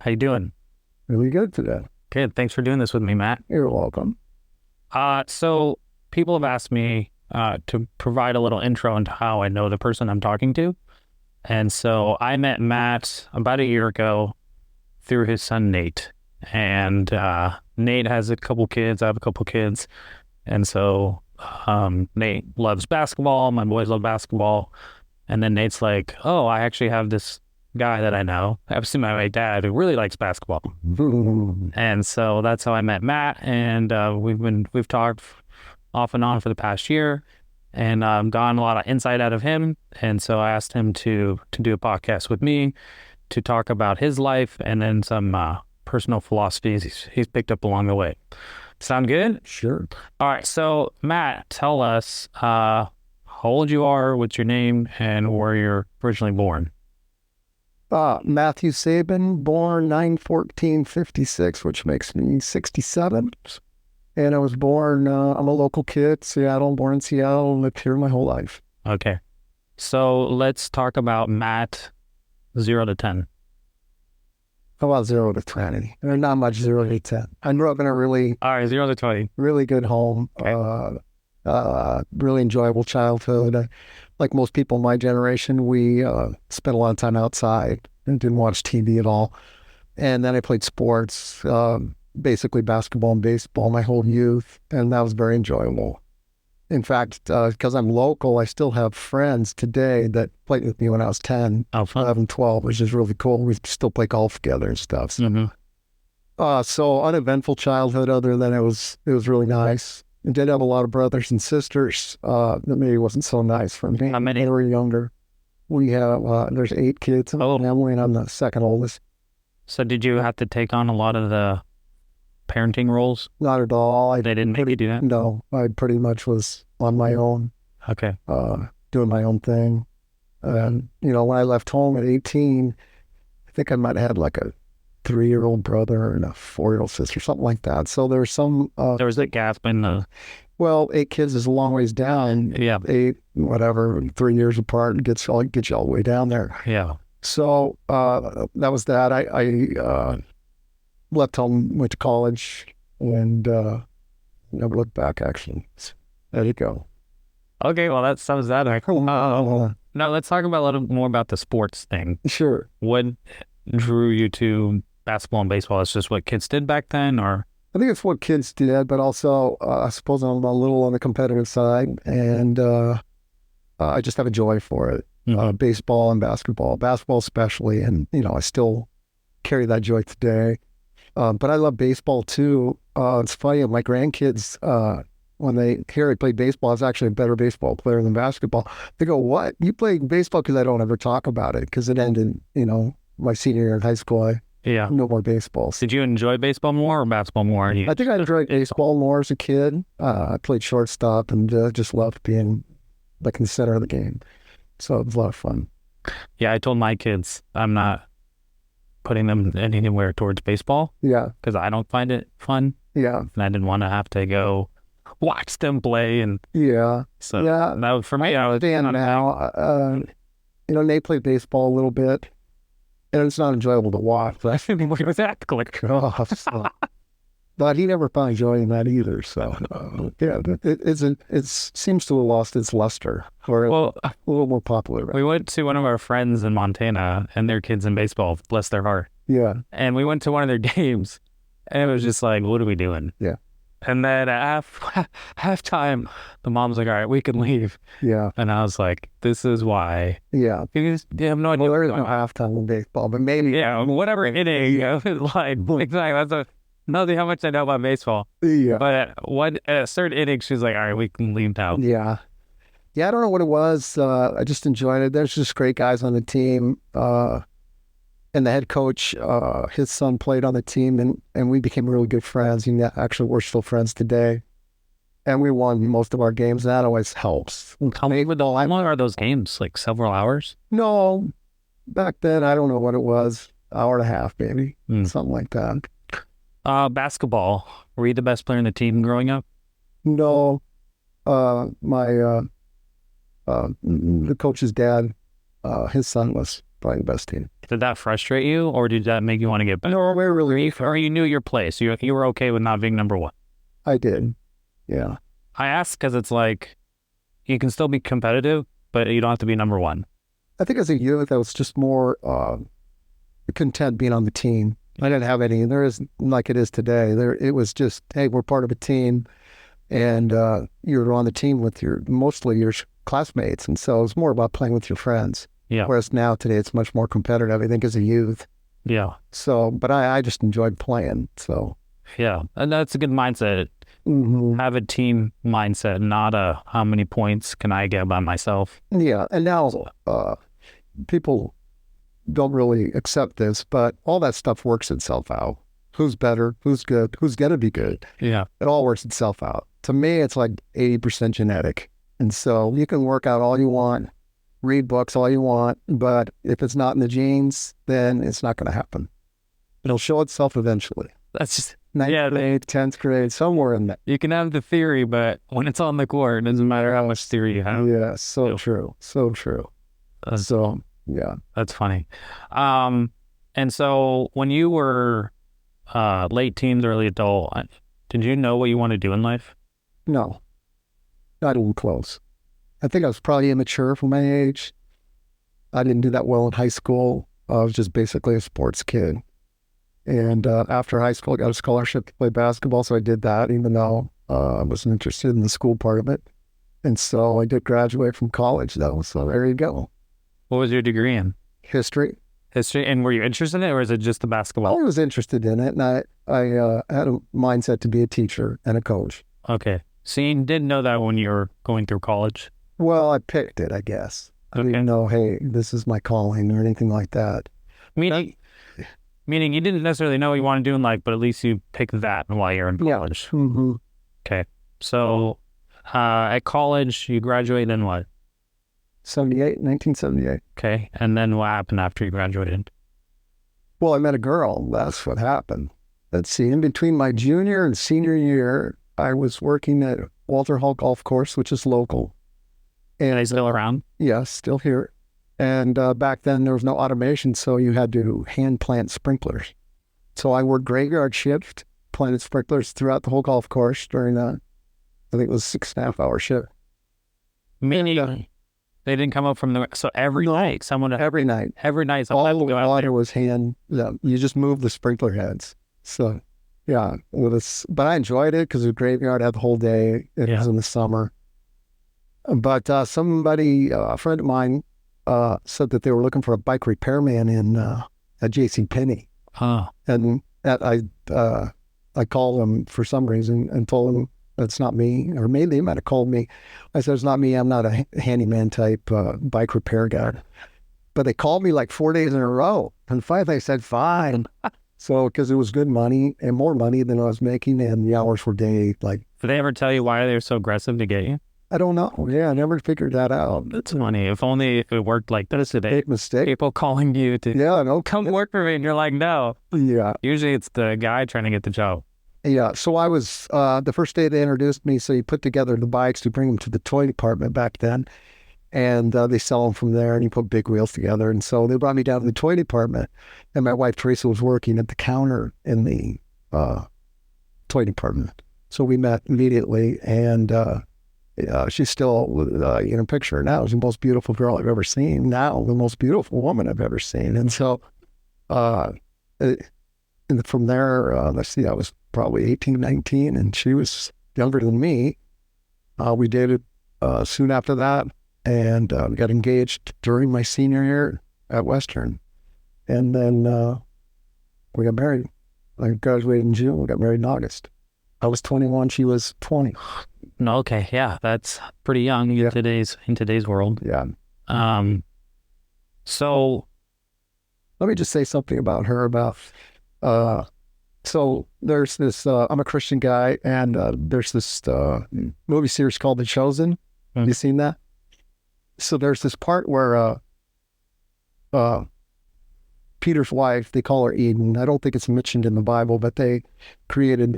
How you doing? Really good today. Good. Thanks for doing this with me, Matt. You're welcome. So people have asked me to provide a little intro into how I know the person I'm talking to. And so I met Matt about a year ago through his son, Nate. And Nate has a couple kids. I have a couple kids. And so Nate loves basketball. My boys love basketball. And then Nate's like, oh, I actually have this guy that I know. I've seen my dad who really likes basketball. And so that's how I met Matt, and we've talked off and on for the past year, and gotten a lot of insight out of him. And so I asked him to do a podcast with me to talk about his life and then some personal philosophies he's picked up along the way. Sound good? Sure. All right. So Matt, tell us how old you are, what's your name, and where you're originally born. Matthew Sabin, born 9/14/56, which makes me 67. And I was born, I'm a local kid, Seattle, born in Seattle, lived here my whole life. Okay. So let's talk about Matt 0 to 10. How about 0 to 20? There's not much 0 to 10. I grew up in a really, All right, 0 to 20. really good home. Okay. Really enjoyable childhood. Like most people in my generation, we spent a lot of time outside and didn't watch TV at all. And then I played sports, basically basketball and baseball my whole youth, and that was very enjoyable. In fact, because I'm local, I still have friends today that played with me when I was 10, Oh, fun. 11, 12, which is really cool. We still play golf together and stuff. So uneventful childhood, other than it was really nice. I did have a lot of brothers and sisters. That maybe wasn't so nice for me. How many? They were younger. We have, there's 8 kids in the family, and I'm the second oldest. So did you have to take on a lot of the parenting roles? Not at all. They didn't make you do that? No, I pretty much was on my own, Okay. doing my own thing. And, when I left home at 18, I think I might have had like a 3-year-old brother and a 4-year-old sister, something like that. So there's some, There was a gap in the, 8 kids is a long ways down. yeah, 8, whatever, 3 years apart gets you all the way down there. yeah. So that was that. I left home, went to college, and never looked back, actually. There you go. Okay, well, that sums that up. Now let's talk about a little more about the sports thing. Sure. What drew you to basketball and baseball? It's just what kids did back then, or? I think it's what kids did, but also I suppose I'm a little on the competitive side, and I just have a joy for it. Baseball and basketball especially, and I still carry that joy today. But I love baseball too. It's funny, my grandkids, when they hear I play baseball, I was actually a better baseball player than basketball. They go, "What? You play baseball?" Because I don't ever talk about it, because it ended, my senior year in high school. No more baseball. Did you enjoy baseball more or basketball more? I think I enjoyed baseball more as a kid. I played shortstop and just loved being like in the center of the game. So it was a lot of fun. Yeah, I told my kids I'm not putting them anywhere towards baseball. Yeah. Because I don't find it fun. Yeah. And I didn't want to have to go watch them play. And yeah. So yeah. That, for me, I was now. Nate played baseball a little bit, and it's not enjoyable to watch. But But he never found joy in that either. So it seems to have lost its luster, or a little more popular. Right? We went to one of our friends in Montana, and their kids in baseball, bless their heart. Yeah. And we went to one of their games, and it was just like, what are we doing? Yeah. And then at halftime, the mom's like, all right, we can leave. Yeah. And I was like, this is why. Yeah. You have no idea. Well, there is no halftime in baseball, but maybe. Yeah, whatever inning. Like, exactly. That's nothing how much I know about baseball. Yeah. But at a certain inning, she's like, all right, we can leave now. Yeah. Yeah, I don't know what it was. I just enjoyed it. There's just great guys on the team. And the head coach, his son played on the team, and we became really good friends. And actually, we're still friends today. And we won most of our games. That always helps. How long are those games? Like several hours? No. Back then, I don't know what it was. Hour and a half, maybe. Something like that. Basketball. Were you the best player in the team growing up? No. The coach's dad, his son was probably the best team. Did that frustrate you, or did that make you want to get better? No, we're really, Or you knew your place? You were okay with not being number one? I did. Yeah. I ask because it's like you can still be competitive, but you don't have to be number one. I think as a youth, I was just more content being on the team. I didn't have any. There isn't like it is today. It was just, hey, we're part of a team, and you're on the team with mostly your classmates, and so it's more about playing with your friends. Yeah. Whereas now today, it's much more competitive. I think as a youth. Yeah. So, but I just enjoyed playing. So. Yeah, and that's a good mindset. Have a team mindset, not a how many points can I get by myself. Yeah, and now people don't really accept this, but all that stuff works itself out. Who's better? Who's good? Who's going to be good? Yeah. It all works itself out. To me, it's like 80% genetic. And so you can work out all you want, read books all you want, but if it's not in the genes, then it's not going to happen. It'll show itself eventually. That's just, 9th grade, 10th grade, somewhere in that. You can have the theory, but when it's on the court, it doesn't matter how much theory you have. Yeah, so true. So true. So, yeah. That's funny. And so when you were late teens, early adult, did you know what you want to do in life? No, not even close. I think I was probably immature for my age. I didn't do that well in high school. I was just basically a sports kid. And after high school, I got a scholarship to play basketball, so I did that, even though I wasn't interested in the school part of it. And so I did graduate from college, though, so there you go. What was your degree in? History. History, and were you interested in it, or is it just the basketball? I was interested in it, and I had a mindset to be a teacher and a coach. Okay. So you didn't know that when you were going through college? Well, I picked it, I guess. I didn't know, hey, this is my calling or anything like that. Meaning you didn't necessarily know what you want to do in life, but at least you picked that while you're in college. Yeah. Mm-hmm. Okay. So at college, you graduated in what? 1978. Okay. And then what happened after you graduated? Well, I met a girl. That's what happened. Let's see. In between my junior and senior year, I was working at Walter Hall Golf Course, which is local. And are they still around? Yes, still here. And back then there was no automation, so you had to hand plant sprinklers. So I worked graveyard shift, planted sprinklers throughout the whole golf course during I think it was 6.5-hour shift. Meaning they didn't come up from so every night, every night, all the water was hand. You just moved the sprinkler heads. So yeah, but I enjoyed it because the graveyard had the whole day. It was in the summer. But somebody, a friend of mine, said that they were looking for a bike repairman at JCPenney. And I called them for some reason and told them it's not me, or maybe they might have called me. I said, it's not me. I'm not a handyman type bike repair guy. But they called me like 4 days in a row. And finally I said, fine. So, because it was good money and more money than I was making, and the hours were day. Like, did they ever tell you why they were so aggressive to get you? I don't know. Yeah, I never figured that out. That's funny. If only if it worked like this today. Big mistake. People calling you to come work for me, and you're like, no. Yeah. Usually it's the guy trying to get the job. Yeah. So I was, the first day they introduced me, so you put together the bikes to bring them to the toy department back then. And they sell them from there, and you put big wheels together. And so they brought me down to the toy department, and my wife Teresa was working at the counter in the toy department. So we met immediately, and she's still in a picture now. She's the most beautiful girl I've ever seen. Now the most beautiful woman I've ever seen. And so, and from there, let's see, I was probably 18, 19, and she was younger than me. We dated soon after that, and got engaged during my senior year at Western. And then we got married. I graduated in June. We got married in August. I was 21. She was 20. No, okay, yeah, that's pretty young in today's world. Yeah. So, let me just say something about her. So there's this. I'm a Christian guy, and there's this movie series called The Chosen. Have you seen that? So there's this part where Peter's wife, they call her Eden. I don't think it's mentioned in the Bible, but they created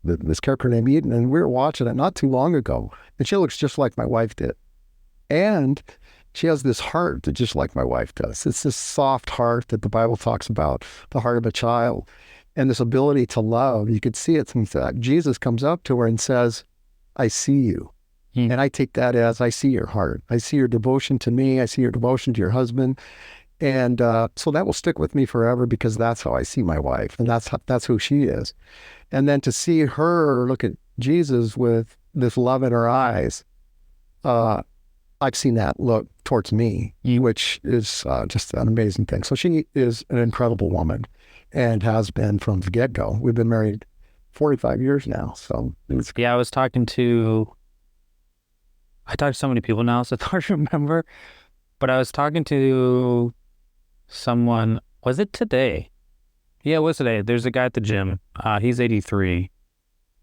this character named Eden, and we were watching it not too long ago, and she looks just like my wife did. And she has this heart that just like my wife does. It's this soft heart that the Bible talks about, the heart of a child, and this ability to love. You could see it through that. Jesus comes up to her and says, I see you. And I take that as I see your heart. I see your devotion to me. I see your devotion to your husband. And so that will stick with me forever because that's how I see my wife. And that's who she is. And then to see her look at Jesus with this love in her eyes, I've seen that look towards me, which is just an amazing thing. So she is an incredible woman and has been from the get-go. We've been married 45 years now. So yeah, I talk to so many people now, so it's hard to remember. But I was talking to someone, was it today? Yeah, it was today. There's a guy at the gym. He's 83.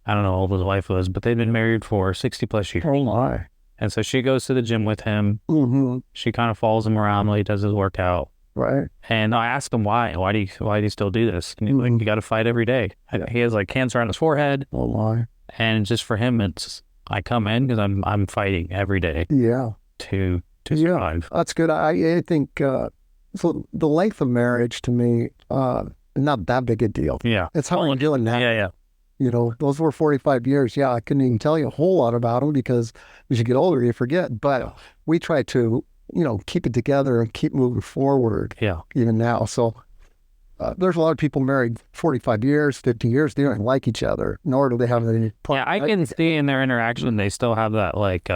I don't know how old his wife was, but they've been married for 60 plus years. oh my. And so she goes to the gym with him. Mm-hmm. She kind of follows him around while he does his workout. Right. And I asked him why do you still do this? And he's like, you got to fight every day. He has like cancer on his forehead. Oh my. And just for him, I come in because I'm fighting every day. Yeah. To survive. That's good. I think so. The length of marriage to me, not that big a deal. Yeah. It's how we're doing now. Yeah. You know, those were 45 years. Yeah, I couldn't even tell you a whole lot about them because as you get older, you forget. But we try to, keep it together and keep moving forward. Yeah. Even now. So there's a lot of people married 45 years, 50 years. They don't like each other, nor do they have any. Yeah, I can see in their interaction they still have that like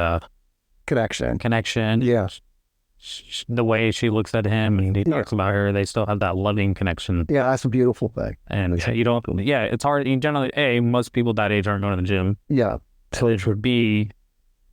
connection. Yeah. The way she looks at him and he talks about her, they still have that loving connection. Yeah, that's a beautiful thing. And you don't. Yeah, it's hard. Generally, most people that age aren't going to the gym. Yeah. So it would be,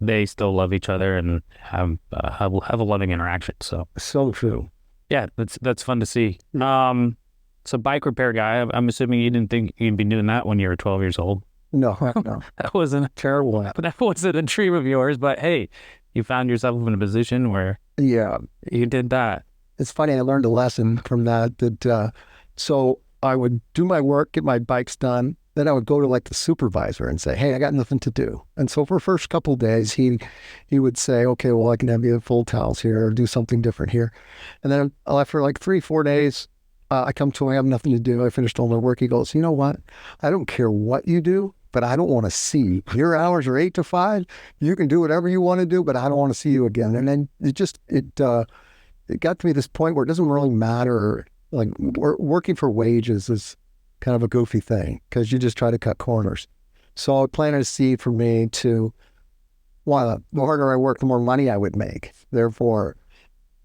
they still love each other and have a loving interaction. So true. Yeah, that's fun to see. So bike repair guy, I'm assuming you didn't think you'd be doing that when you were 12 years old. No. That wasn't terrible. That wasn't a dream of yours, but hey, you found yourself in a position where you did that. It's funny. I learned a lesson from that. So I would do my work, get my bikes done. Then I would go to like the supervisor and say, hey, I got nothing to do. And so for the first couple of days, he would say, okay, well, I can have you full towels here or do something different here. And then after like 3-4 days, I come to him, I have nothing to do. I finished all my work. He goes, you know what? I don't care what you do, but I don't want to see you. Your hours are 8 to 5. You can do whatever you want to do, but I don't want to see you again. And then it got to me this point where it doesn't really matter. Like working for wages is kind of a goofy thing because you just try to cut corners. So I planted a seed for me to, the harder I work, the more money I would make. Therefore,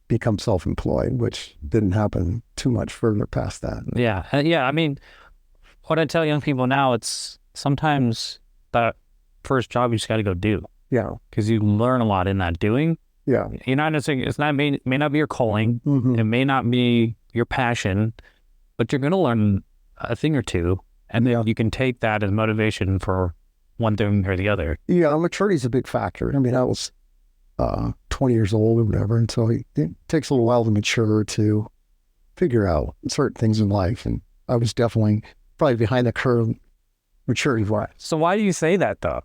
become self-employed, which didn't happen too much further past that. Yeah. I mean, what I tell young people now, it's sometimes that first job you just got to go do. Yeah. Because you learn a lot in that doing. Yeah. You're not necessarily, may not be your calling. Mm-hmm. It may not be your passion, but you're going to learn a thing or two, and then you can take that as motivation for one thing or the other. Yeah, maturity is a big factor. I mean, I was 20 years old or whatever, and so it takes a little while to mature to figure out certain things in life, and I was definitely probably behind the curve maturity-wise. So why do you say that, though?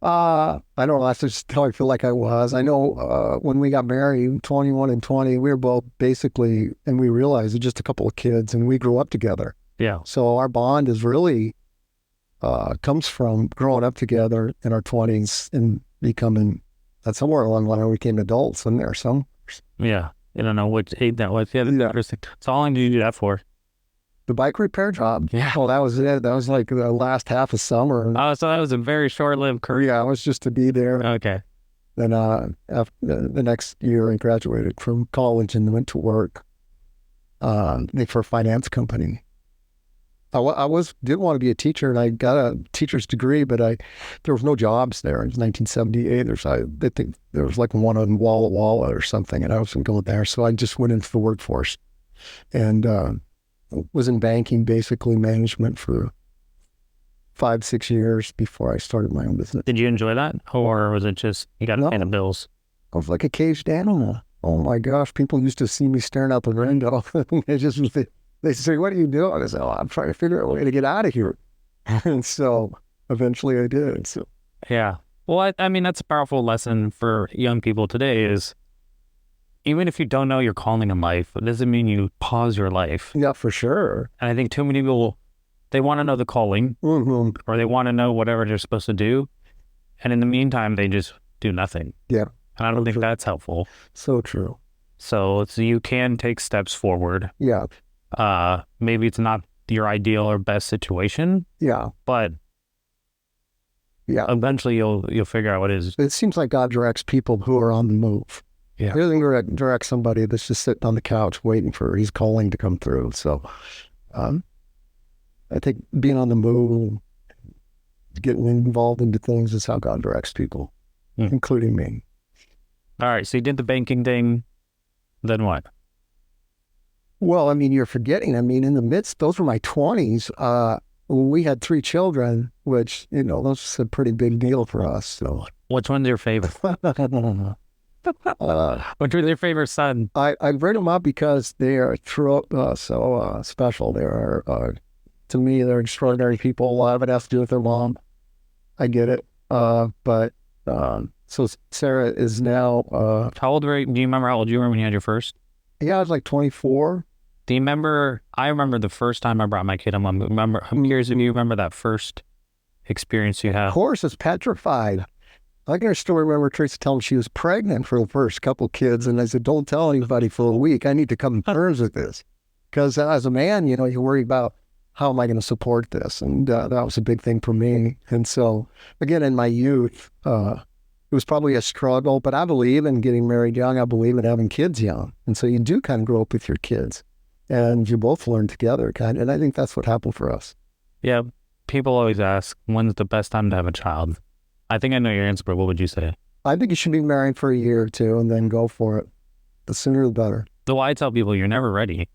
I don't know. That's just how I feel like I was. I know when we got married, 21 and 20, we were both basically, and we realized just a couple of kids, and we grew up together. Yeah. So our bond is really comes from growing up together in our 20s and becoming, somewhere along the line we became adults in there. So yeah, I don't know what age that was. Yeah, that's interesting. So how long did you do that for? The bike repair job. Yeah. Well, that was it. That was like the last half of summer. Oh, so that was a very short-lived career. Yeah, I was just to be there. Okay. Then after the next year, I graduated from college and went to work for a finance company. I did want to be a teacher, and I got a teacher's degree, but there was no jobs there. It was 1978. I think there was like one on Walla Walla or something, and I wasn't going there, so I just went into the workforce, and was in banking, basically management for 5-6 years before I started my own business. Did you enjoy that, or was it just you got to pay the bills? I was like a caged animal. Oh my gosh, people used to see me staring out the window. They say, what are you doing? I said, I'm trying to figure out a way to get out of here. And so eventually I did. So yeah. Well, I mean, that's a powerful lesson for young people today is even if you don't know your calling in life, it doesn't mean you pause your life. Yeah, for sure. And I think too many people, they want to know the calling or they want to know whatever they're supposed to do. And in the meantime, they just do nothing. Yeah. And I don't think that's helpful. So true. So you can take steps forward. Yeah. Maybe it's not your ideal or best situation. Yeah. But yeah, eventually you'll figure out what it is. It seems like God directs people who are on the move. Yeah. He doesn't direct somebody that's just sitting on the couch waiting for his calling to come through. So I think being on the move, getting involved into things is how God directs people, including me. All right. So you did the banking thing. Then what? Well, I mean, you're forgetting. I mean, in the midst, those were my 20s. We had 3 children, which, you know, that's a pretty big deal for us. So, which one's your favorite? Which was your favorite son? I bring them up because they are so special. They are, to me, they're extraordinary people. A lot of it has to do with their mom. I get it. But so Sarah is now. How old were you? Do you remember how old you were when you had your first? Yeah, I was like 24. Do you remember? I remember the first time I brought my kid home. I'm curious if you remember that first experience you had. Of course, it's petrified. I can still remember Teresa telling me she was pregnant for the first couple kids, and I said, "Don't tell anybody for a week. I need to come to terms with this." Because as a man, you know, you worry about how am I going to support this, and that was a big thing for me. And so, again, in my youth, it was probably a struggle, but I believe in getting married young. I believe in having kids young, and so you do kind of grow up with your kids. And you both learn together, and I think that's what happened for us. Yeah, people always ask, when's the best time to have a child? I think I know your answer, but what would you say? I think you should be married for a year or two and then go for it. The sooner the better. Though I tell people you're never ready.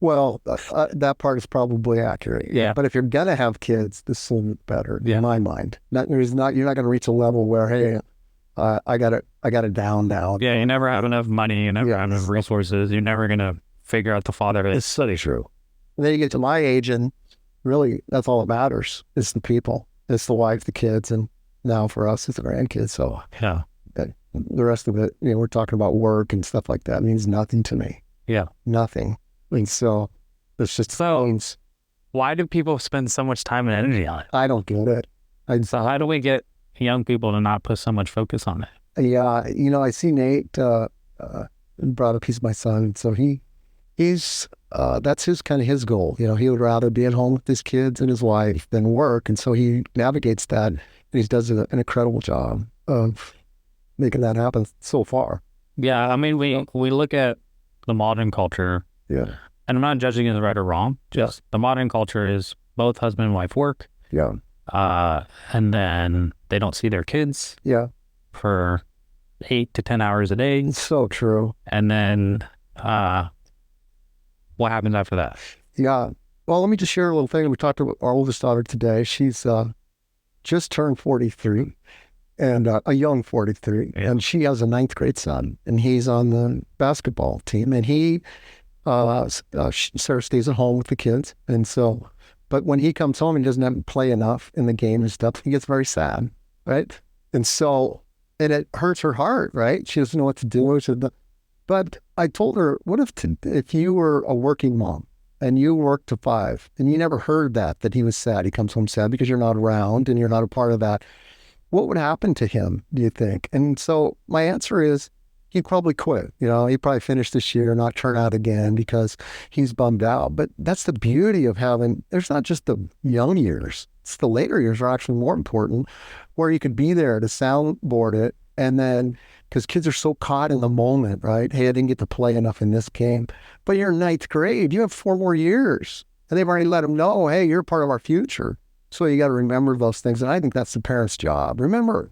Well, that part is probably accurate. Yeah. But if you're going to have kids, the sooner the better, in my mind. You're not going to reach a level where, hey, I got it down now. Yeah, you never have enough money, you never have enough resources, you're never going to figure out the father. It's so true. And then you get to my age, and really, that's all that matters. It's the people. It's the wife, the kids, and now for us, it's the grandkids. So yeah, the rest of it, you know, we're talking about work and stuff like that. It means nothing to me. Yeah, nothing. I mean, so it's just means. Why do people spend so much time and energy on it? I don't get it. So how do we get young people to not put so much focus on it? Yeah, you know, I see Nate brought up. He's my son, so he's that's his goal. You know, he would rather be at home with his kids and his wife than work, and so he navigates that, and he does an incredible job of making that happen so far. Yeah, I mean, we look at the modern culture. Yeah, and I'm not judging it right or wrong. Just the modern culture is both husband and wife work. Yeah, and then they don't see their kids. Yeah, for 8 to 10 hours a day. It's so true. And then what happens after that? Yeah. Well, let me just share a little thing. We talked about our oldest daughter today. She's just turned 43, and a young 43. Yeah. And she has a 9th grade son, and he's on the basketball team. And Sarah stays at home with the kids. And so, but when he comes home and doesn't have to play enough in the game and stuff, he gets very sad, right? And so, and it hurts her heart, right? She doesn't know what to do. But I told her, what if you were a working mom and you worked to 5 and you never heard that he was sad, he comes home sad because you're not around and you're not a part of that. What would happen to him, do you think? And so my answer is he'd probably quit. You know, he'd probably finish this year, not turn out again because he's bummed out. But that's the beauty of having, there's not just the young years. It's the later years are actually more important, where you could be there to soundboard it. And then, because kids are so caught in the moment, right? Hey, I didn't get to play enough in this game. But you're in 9th grade. You have 4 more years. And they've already let them know, hey, you're part of our future. So you got to remember those things. And I think that's the parent's job. Remember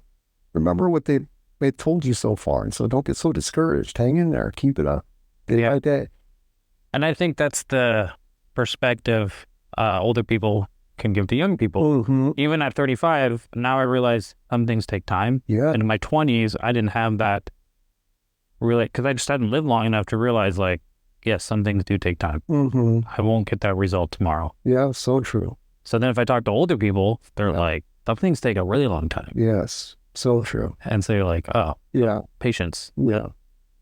what they told you so far. And so don't get so discouraged. Hang in there. Keep it up. Day by day. And I think that's the perspective older people can give to young people. Mm-hmm. Even at 35, now I realize some things take time. Yeah. And in my 20s, I didn't have that really, because I just hadn't lived long enough to realize, like, yes, some things do take time. Mm-hmm. I won't get that result tomorrow. Yeah, so true. So then if I talk to older people, they're like, some things take a really long time. Yes, so true. And so you're like, oh, yeah, patience. Yeah.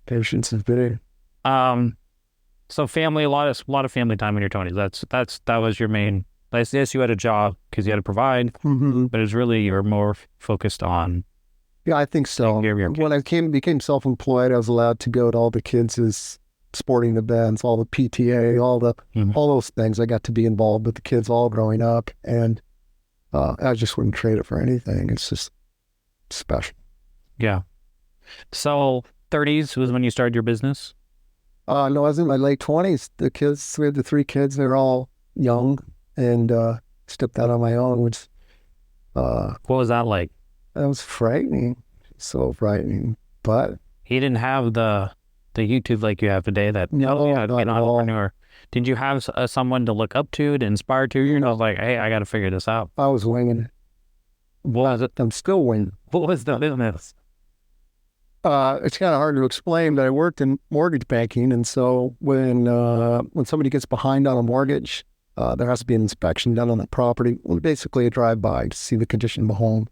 Patience is big. Um, so family, a lot of family time in your 20s. That was your main. Like, yes, you had a job because you had to provide, Mm-hmm. but it's really you're more focused on Yeah, I think taking so. care of your When kids. I became self-employed, I was allowed to go to all the kids' sporting events, all the PTA, Mhm. all those things. I got to be involved with the kids all growing up, and I just wouldn't trade it for anything. It's just special. Yeah. So 30s was when you started your business. No, I was in my late 20s. The kids, we had the three kids. They're all young, and stepped out on my own, which uh, What was that like? that was frightening, so frightening. But He didn't have the YouTube like you have today. That oh no, yeah, not being at an all. entrepreneur. Did you have someone to look up to inspire to? You know, like, hey, I got to figure this out. I was winging it. What was it? I'm still winging. What was the business? It's kind of hard to explain, but I worked in mortgage banking, and so when somebody gets behind on a mortgage, there has to be an inspection done on the property. Well, basically a drive-by to see the condition of the home,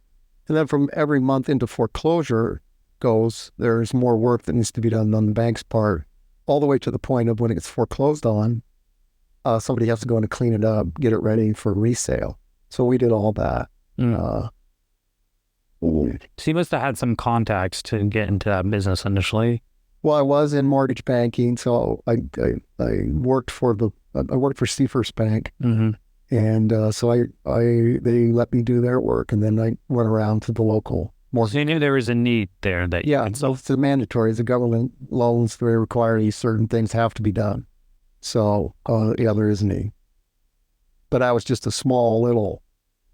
and then from every month into foreclosure goes, there's more work that needs to be done on the bank's part, all the way to the point of when it gets foreclosed on, somebody has to go in and clean it up, get it ready for resale. So we did all that. Mm. Uh, So you must have had some contacts to get into that business initially. Well, I was in mortgage banking, so I worked for Seafirst Bank, Mm-hmm. and so they let me do their work, and then I went around to the local So mortgage. you knew there was a need there that Yeah, so it's mandatory. As a government loans, they require these certain things have to be done. So yeah, there is a need. But I was just a small little.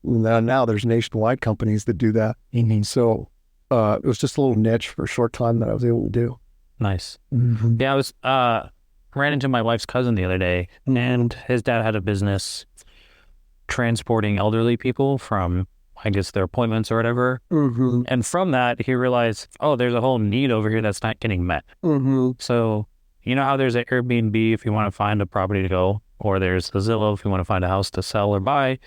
Now there's nationwide companies that do that. Mhm. So it was just a little niche for a short time that I was able to do. Nice. Mm-hmm. Yeah, I was ran into my wife's cousin the other day, and his dad had a business transporting elderly people from, I guess, their appointments or whatever. Mm-hmm. And from that, he realized, oh, there's a whole need over here that's not getting met. Mm-hmm. So, you know how there's an Airbnb if you want to find a property to go, or there's a Zillow if you want to find a house to sell or buy.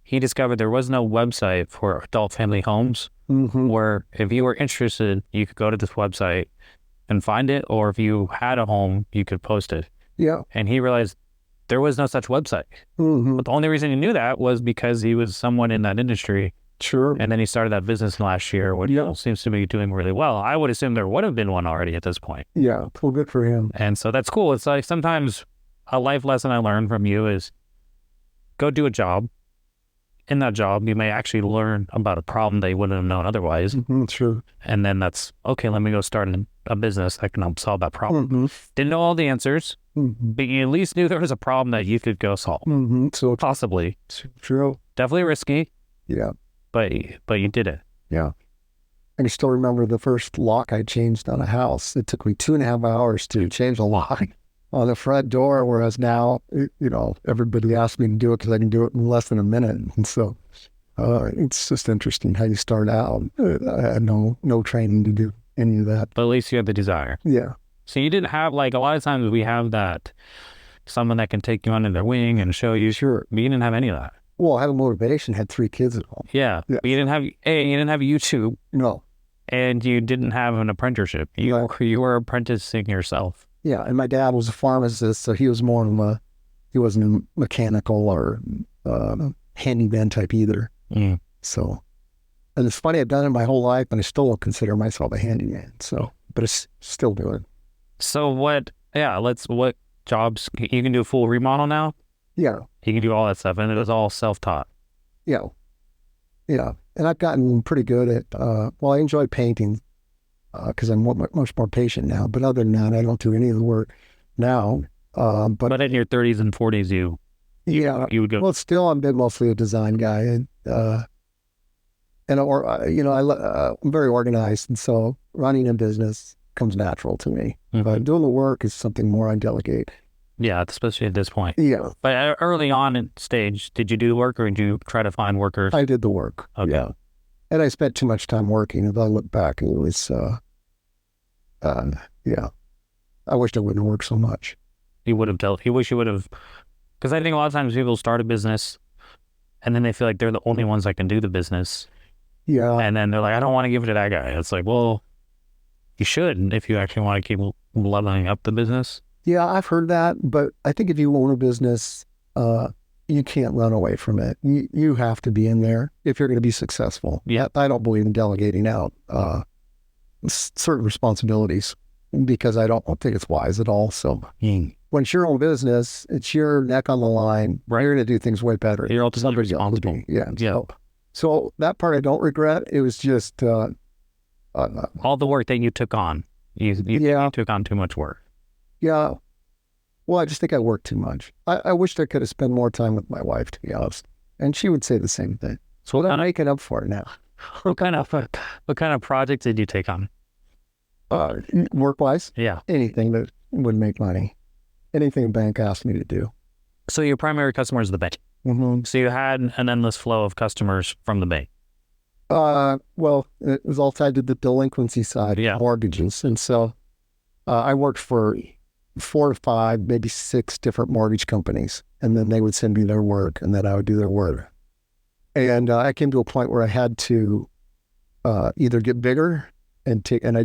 He discovered there was no website for adult family homes Mm-hmm. where if you were interested, you could go to this website and find it, or if you had a home, you could post it. Yeah. And he realized there was no such website. Mm-hmm. But the only reason he knew that was because he was someone in that industry. Sure. And then he started that business last year, which Yeah. seems to be doing really well. I would assume there would have been one already at this point. Yeah. Well, good for him. And so that's cool. It's like sometimes a life lesson I learned from you is go do a job. In that job, you may actually learn about a problem that you wouldn't have known otherwise. Mm-hmm. True. And then that's, okay, let me go start a business that can help solve that problem. Mm-hmm. Didn't know all the answers, Mm-hmm. but you at least knew there was a problem that you could go solve. Mm-hmm. So Possibly. true. Definitely risky, Yeah. but you did it. Yeah. I can still remember the first lock I changed on a house. It took me 2.5 hours to change a lock on the front door, whereas now, everybody asks me to do it because I can do it in less than a minute. And so it's just interesting how you start out. I had no training to do any of that. But at least you had the desire. Yeah. So you didn't have, like, a lot of times we have that, someone that can take you under their wing and show you. Sure. But you didn't have any of that. Well, I had a motivation, had 3 kids at home. Yeah. Yeah. But you didn't have YouTube, No. and you didn't have an apprenticeship. You were apprenticing yourself. Yeah, and my dad was a pharmacist, so he was more of he wasn't mechanical or handyman type either. Mm. So, and it's funny, I've done it my whole life, and I still don't consider myself a handyman. So, but it's still doing. So what jobs, you can do a full remodel now? Yeah, You can do all that stuff, and it was all self-taught. yeah, yeah. And I've gotten pretty good at, I enjoy painting because I'm much more patient now. But other than that, I don't do any of the work now. But in your 30s and 40s, you would go. Well, still, I've been mostly a design guy, and I'm very organized, and so running a business comes natural to me. Mhm. But doing the work is something more I delegate. Yeah, especially at this point. Yeah, But early on in stage, did you do the work, or did you try to find workers? I did the work. Okay. Yeah, and I spent too much time working. If I look back, it was, yeah, I wished I wouldn't work so much. You wish you would have, because I think a lot of times people start a business, and then they feel like they're the only ones that can do the business, Yeah, and then they're like, I don't want to give it to that guy. It's like, well, You should if you actually want to keep leveling up the business. Yeah, I've heard that, but I think if you own a business, you can't run away from it. You have to be in there if you're going to be successful. Yeah. I don't believe in delegating out certain responsibilities because I don't think it's wise at all. So when it's your own business, it's your neck on the line. Right. You're going to do things way better. You're ultimately responsible. Yeah. Yeah. So that part I don't regret. It was just all the work that you took on. You took on too much work. Yeah. Well, I just think I work too much. I wish I could have spent more time with my wife, to be honest. And she would say the same thing. So I'm making up for it now. What kind of projects did you take on? Work-wise? Yeah. Anything that would make money. Anything a bank asked me to do. So your primary customer is the bank. Mm-hmm. So you had an endless flow of customers from the bank. Well, it was all tied to the delinquency side, mortgages. And so I worked for 4 to 5, maybe 6 different mortgage companies. And then they would send me their work and then I would do their work. And I came to a point where I had to either get bigger and I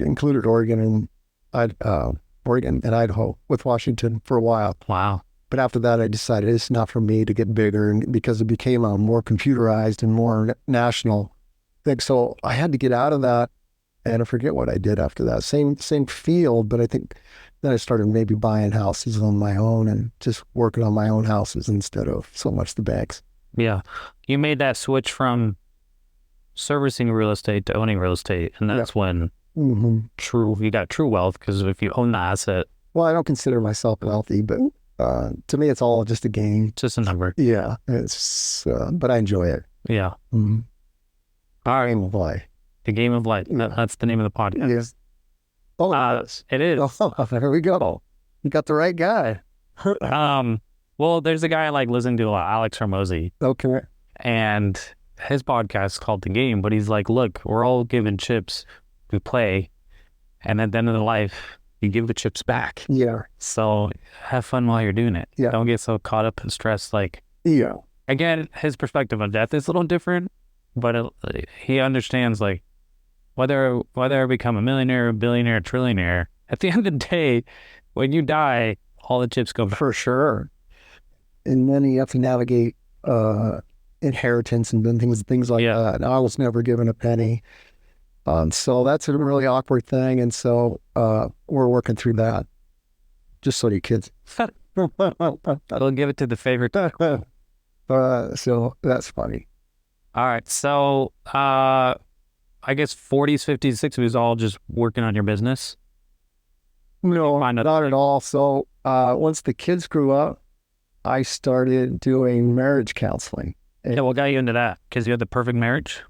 included Oregon and Idaho with Washington for a while. Wow. But after that, I decided it's not for me to get bigger and because it became a more computerized and more national thing. So I had to get out of that and I forget what I did after that. Same field, but I think then I started maybe buying houses on my own and just working on my own houses instead of so much the banks. Yeah. You made that switch from servicing real estate to owning real estate. And that's when you got true wealth, because if you own the asset. Well, I don't consider myself wealthy, but to me, it's all just a game. Just a number. Yeah. It's, but I enjoy it. Yeah. Mm-hmm. Our game of life. The game of life. That's the name of the podcast. Yes. Oh, it is. Oh, there we go. You got the right guy. Well, there's a guy I like listening to, Alex Hormozy. Okay. And his podcast is called The Game, but he's like, look, we're all given chips. We play. And at the end of the life, you give the chips back. Yeah. So have fun while you're doing it. Yeah. Don't get so caught up in stress. Like, yeah. Again, his perspective on death is a little different, but he understands, like, whether I become a millionaire, a billionaire, a trillionaire, at the end of the day, when you die, all the chips go back. For sure. And then you have to navigate inheritance and things like that. And I was never given a penny. So that's a really awkward thing. And so we're working through that. Just so you kids. I'll give it to the favorite. So that's funny. All right. So I guess 40s, 50s, 60s was all just working on your business? No, not at all. So once the kids grew up, I started doing marriage counseling. Yeah, what got you into that? Because you had the perfect marriage?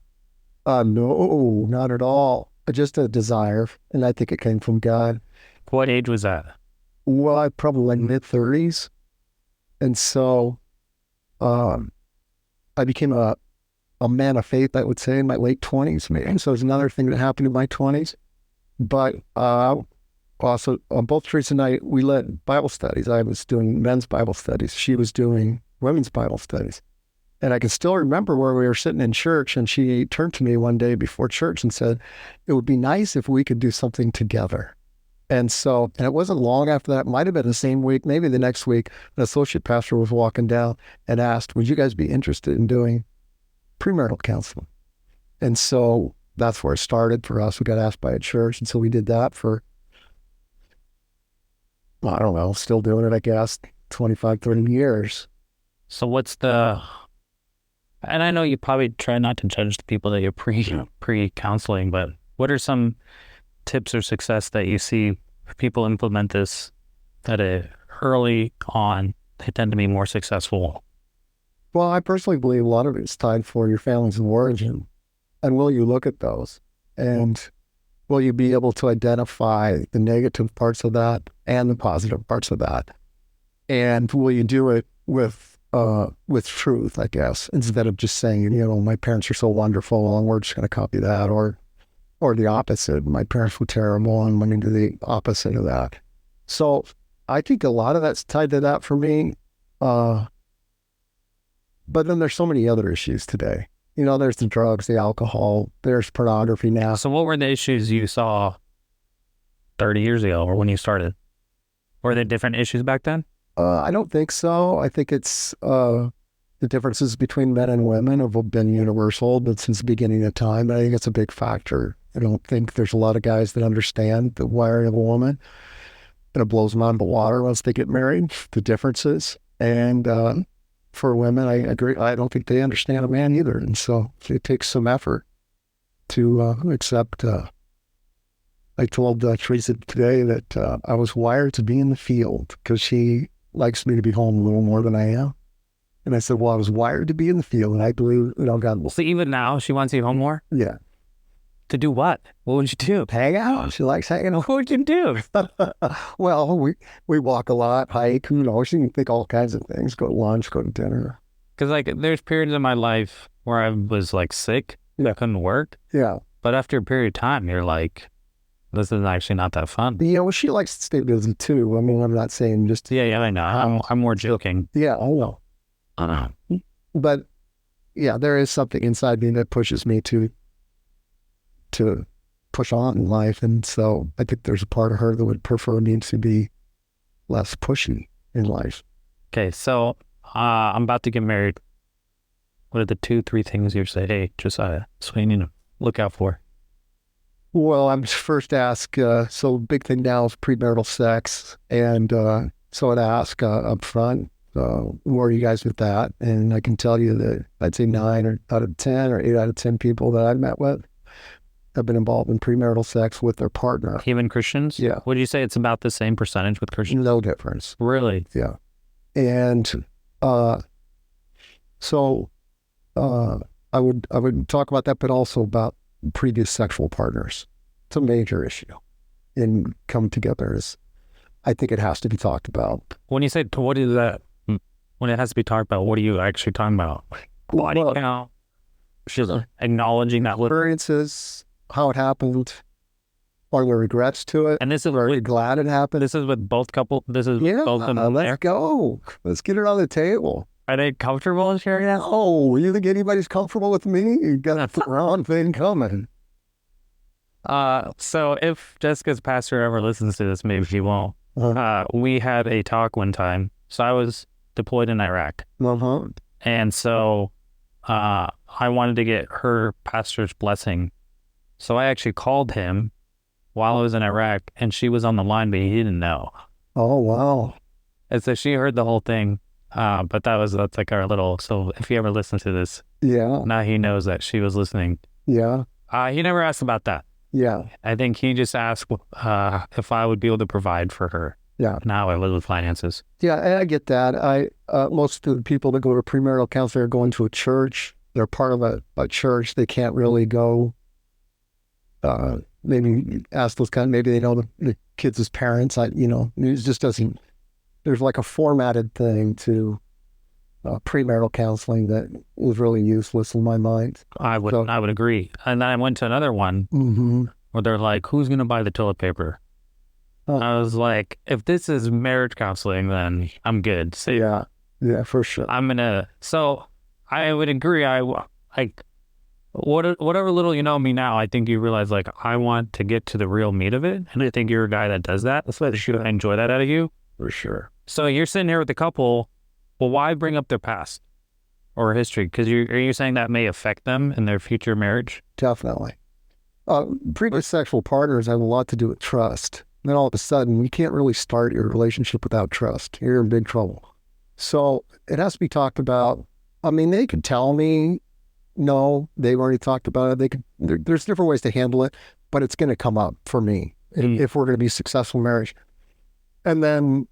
No, not at all. Just a desire, and I think it came from God. What age was that? Well, I probably like mid-30s. And so I became a man of faith, I would say, in my late 20s, maybe. So it's another thing that happened in my 20s. But also, both Teresa and I, we led Bible studies. I was doing men's Bible studies. She was doing women's Bible studies. And I can still remember where we were sitting in church, and she turned to me one day before church and said, it would be nice if we could do something together. And it wasn't long after that, it might have been the same week, maybe the next week, an associate pastor was walking down and asked, would you guys be interested in doing premarital counseling? And so that's where it started for us. We got asked by a church, and so we did that for, I don't know, still doing it, I guess, 25, 30 years. So what's and I know you probably try not to judge the people that you're pre-counseling, but what are some tips or success that you see if people implement this early on, they tend to be more successful? Well, I personally believe a lot of it's tied for your families of origin. And will you look at those? And will you be able to identify the negative parts of that and the positive parts of that? And will you do it with truth, I guess, instead of just saying, my parents are so wonderful and we're just going to copy that, or the opposite. My parents were terrible and I'm going to do the opposite of that. So I think a lot of that's tied to that for me. But then there's so many other issues today. There's the drugs, the alcohol, there's pornography now. So what were the issues you saw 30 years ago or when you started? Were there different issues back then? I don't think so. I think it's the differences between men and women have been universal, but since the beginning of time, I think it's a big factor. I don't think there's a lot of guys that understand the wiring of a woman, and it blows them out of the water once they get married, the differences. And for women, I agree. I don't think they understand a man either. And so it takes some effort to accept. I told Teresa today that I was wired to be in the field because she likes me to be home a little more than I am. And I said, well, I was wired to be in the field, and I believe, God will. So even now, she wants you home more? Yeah. To do what? What would you do? Hang out. She likes hanging out. What would you do? Well, we walk a lot, hike, she can think all kinds of things, go to lunch, go to dinner. Because like there's periods in my life where I was like sick, I couldn't work. Yeah. But after a period of time, you're like, this is actually not that fun. She likes to stay busy too. I mean, I'm not saying just... Yeah, I know. I'm more joking. Yeah, I know. But yeah, there is something inside me that pushes me to push on in life. And so I think there's a part of her that would prefer me to be less pushy in life. Okay, so I'm about to get married. What are the 2-3 things you say, hey, Josiah, so you need to look out for? Well, I'm first ask, so big thing now is premarital sex. And so I'd ask up front, where are you guys with that? And I can tell you that I'd say 9 out of 10 or 8 out of 10 people that I've met with have been involved in premarital sex with their partner. Even Christians? Yeah. Would you say it's about the same percentage with Christians? No difference. Really? Yeah. And so I would talk about that, but also about previous sexual partners. It's a major issue in come together. I think it has to be talked about. When you say, what is that? When it has to be talked about, what are you actually talking about? Body count? She's acknowledging that experiences, how it happened, are there regrets to it? And this is very glad it happened. This is with both couples. This is both of them. Let's go. Let's get it on the table. Are they comfortable in sharing that? Oh, you think anybody's comfortable with me? You got the wrong thing coming. So if Jessica's pastor ever listens to this, maybe she won't. We had a talk one time. So I was deployed in Iraq. And so I wanted to get her pastor's blessing. So I actually called him while I was in Iraq, and she was on the line, but he didn't know. Oh, wow. And so she heard the whole thing. But that's like our little, so if he ever listens to this, now he knows that she was listening. Yeah. He never asked about that. Yeah. I think he just asked if I would be able to provide for her. Yeah. Now I live with finances. Yeah, I get that. Most of the people that go to premarital counseling are going to a church. They're part of a church. They can't really go, maybe ask those kind of, maybe they know the kids' parents. It just doesn't, there's like a formatted thing to premarital counseling that was really useless in my mind. I would agree. And then I went to another one where they're like, who's going to buy the toilet paper? I was like, if this is marriage counseling, then I'm good. So yeah, for sure. So I would agree. Whatever little you know me now, I think you realize like, I want to get to the real meat of it. And I think you're a guy that does that. That's why I enjoy that out of you. For sure. So you're sitting here with a couple. Well, why bring up their past or history? Because are you saying that may affect them in their future marriage? Definitely. Previous sexual partners have a lot to do with trust. And then all of a sudden, you can't really start your relationship without trust. You're in big trouble. So it has to be talked about. I mean, they could tell me, no, they've already talked about it. There's different ways to handle it, but it's going to come up for me if we're going to be successful marriage. And then,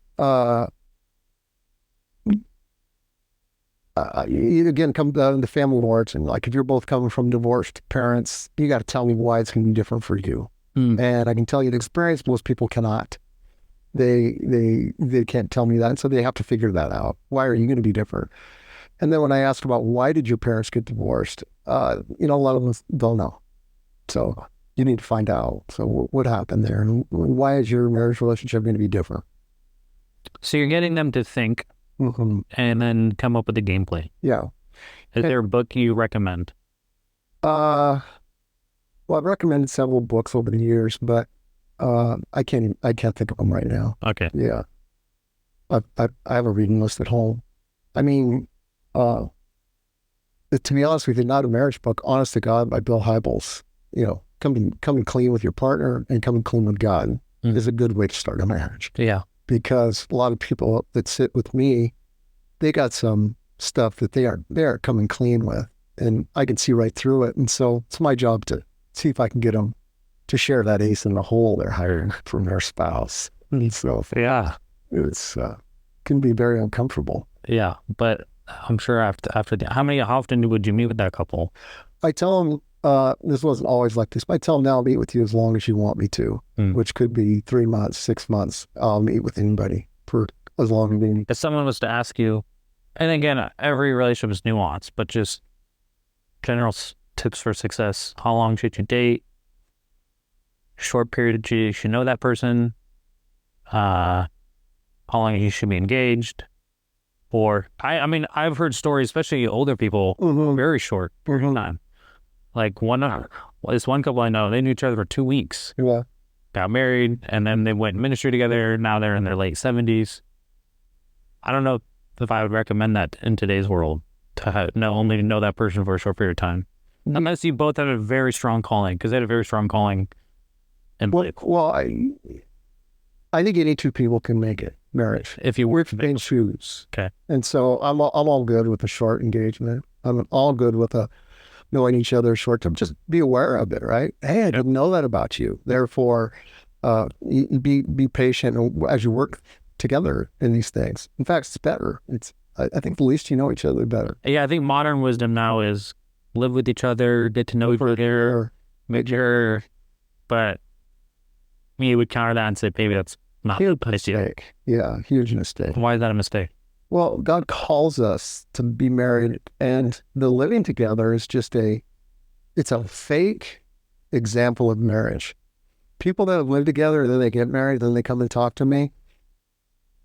you again come down to family origin. Like if you're both coming from divorced parents, you got to tell me why it's going to be different for you. And I can tell you the experience. Most people cannot. They can't tell me that, and so they have to figure that out. Why are you going to be different? And then when I ask about why did your parents get divorced, a lot of us don't know. So you need to find out. So what happened there, and why is your marriage relationship going to be different? So you're getting them to think and then come up with a game plan. Yeah. Is there a book you recommend? Well, I've recommended several books over the years, but I can't think of them right now. Okay. Yeah. I have a reading list at home. I mean, uh, to be honest with you, not a marriage book, Honest to God by Bill Hybels. You know, coming clean with your partner and coming clean with God is a good way to start a marriage. Yeah. Because a lot of people that sit with me, they got some stuff that they aren't coming clean with, and I can see right through it. And so it's my job to see if I can get them to share that ace in the hole they're hiding from their spouse. And so Yeah. it's can be very uncomfortable. Yeah. But I'm sure how often would you meet with that couple? I tell them, this wasn't always like this, but I tell them now I'll meet with you as long as you want me to, which could be 3 months, 6 months. I'll meet with anybody for as long as they need. If someone was to ask you, and again, every relationship is nuanced, but just general tips for success. How long should you date? Short period you should know that person. How long you should be engaged. Or, I mean, I've heard stories, especially older people, very short time. Like this one couple I know, they knew each other for 2 weeks. Yeah. Got married, and then they went in ministry together. Now they're in their late 70s. I don't know if I would recommend that in today's world, to only know that person for a short period of time. Unless you both have a very strong calling, because they had a very strong calling. Well, I think any two people can make it marriage. If you were to choose. Okay. And so I'm all good with a short engagement. I'm all good with knowing each other short term. Just be aware of it, right? Hey, I didn't know that about you. Therefore, be patient as you work together in these things. In fact, it's better. I think the least you know each other, better. Yeah, I think modern wisdom now is live with each other, get to know each other, make sure. But me would counter that and say, maybe that's not a mistake. Yeah, huge mistake. Why is that a mistake? Well, God calls us to be married, and the living together is just it's a fake example of marriage. People that have lived together, then they get married, then they come and talk to me.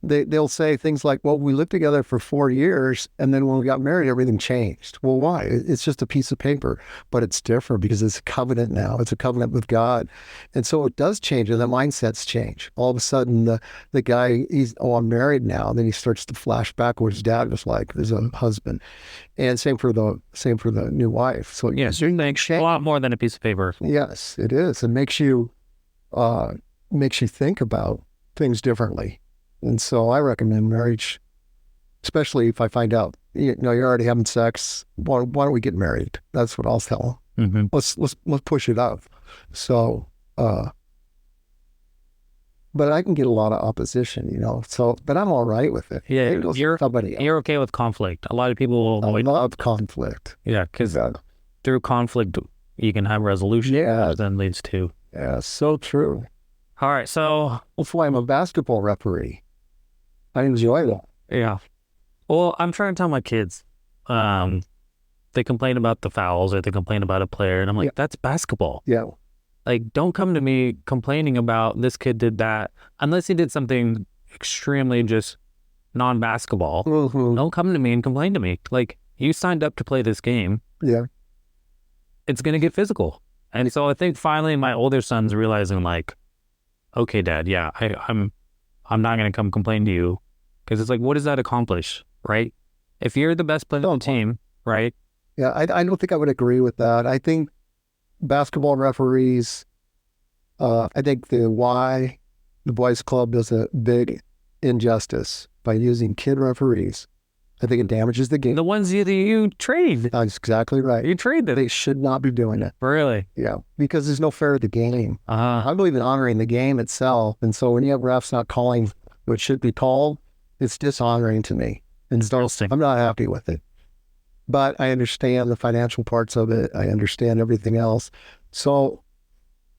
They'll say things like, well, we lived together for 4 years, and then when we got married, everything changed. Well, why? It's just a piece of paper, but it's different because it's a covenant now. It's a covenant with God. And so it does change, and the mindsets change. All of a sudden, the guy, I'm married now, and then he starts to flash back what his dad was like as a husband. And same for the new wife. So yes, you're a lot more than a piece of paper. Yes, it is. It makes you think about things differently. And so I recommend marriage, especially if I find out, you're already having sex. Why don't we get married? That's what I'll tell them. Let's push it up. So, but I can get a lot of opposition, but I'm all right with it. Yeah, you're okay with conflict. A lot of people love conflict. Yeah, because through conflict, you can have resolution. Yeah. Which then leads to. Yeah, so true. All right, so. That's why I'm a basketball referee. I enjoy that. Yeah. Well, I'm trying to tell my kids, they complain about the fouls or they complain about a player, and I'm like, that's basketball. Yeah. Like, don't come to me complaining about this kid did that unless he did something extremely just non-basketball. Don't come to me and complain to me. Like, you signed up to play this game. Yeah. It's going to get physical. And so I think finally my older son's realizing, like, okay, Dad, yeah, I'm not going to come complain to you. Because it's like, what does that accomplish, right? If you're the best player on the team, right? Yeah, I don't think I would agree with that. I think basketball referees, I think the Boys Club does a big injustice by using kid referees. I think it damages the game. The ones you trade. That's exactly right. You trade them. They should not be doing it. Really? Yeah, because there's no fair to the game. I believe in honoring the game itself. And so when you have refs not calling what should be called, it's dishonoring to me. And I'm not happy with it. But I understand the financial parts of it. I understand everything else. So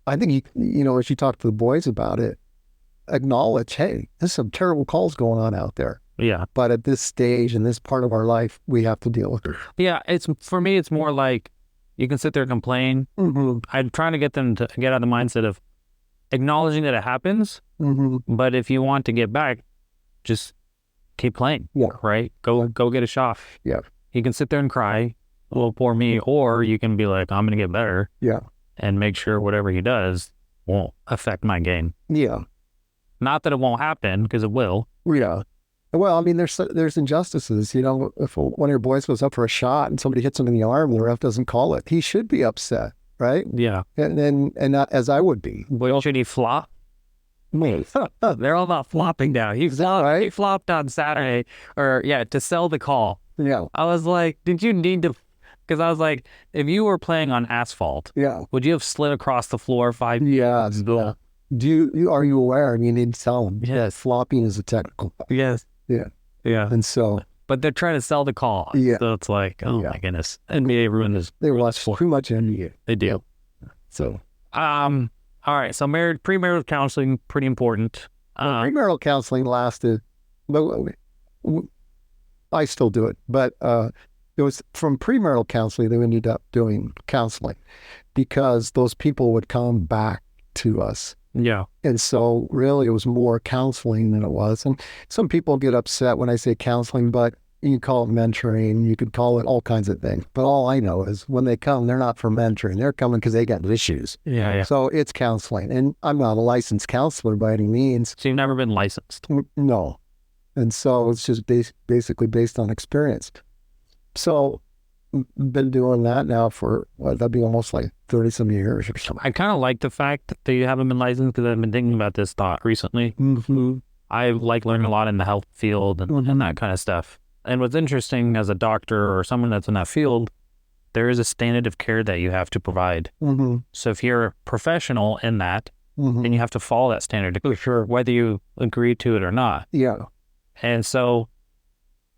I think, as you talk to the boys about it, acknowledge, hey, there's some terrible calls going on out there. Yeah. But at this stage, in this part of our life, we have to deal with it. Yeah. For me, it's more like you can sit there and complain. I'm trying to get them to get out of the mindset of acknowledging that it happens. But if you want to get back, just keep playing. Yeah. Right? Go get a shot. Yeah. You can sit there and cry, well, poor me, or you can be like, I'm going to get better. Yeah. And make sure whatever he does won't affect my game. Yeah. Not that it won't happen, because it will. Yeah. Well, I mean, there's injustices. You know, if one of your boys goes up for a shot and somebody hits him in the arm, the ref doesn't call it. He should be upset, right? Yeah. And not as I would be. Well, should he flop? They're all about flopping now. He flopped on Saturday, to sell the call. Yeah. I was like, did you need to? Because I was like, if you were playing on asphalt, would you have slid across the floor 5? Yeah. Do you are you aware? And you need to tell them. Yes. Flopping is a technical. Yes. Yeah. Yeah. And so. But they're trying to sell the call. Yeah. So it's like, oh my goodness, NBA ruined this. They watch too much NBA. They do. So. All right. So premarital counseling, pretty important. Premarital counseling lasted. I still do it, but it was from premarital counseling. They ended up doing counseling because those people would come back to us. Yeah. And so really it was more counseling than it was. And some people get upset when I say counseling, but you can call it mentoring. You could call it all kinds of things. But all I know is when they come, they're not for mentoring. They're coming because they got issues. Yeah. So it's counseling. And I'm not a licensed counselor by any means. So you've never been licensed? No. And so it's just basically based on experience. So been doing that now for, that'd be almost like 30 some years or something. I kind of like the fact that you haven't been licensed because I've been thinking about this thought recently. Mm-hmm. I like learning a lot in the health field and that kind of stuff. And what's interesting as a doctor or someone that's in that field, there is a standard of care that you have to provide. Mm-hmm. So if you're a professional in that, then you have to follow that standard of care, sure, whether you agree to it or not. Yeah. And so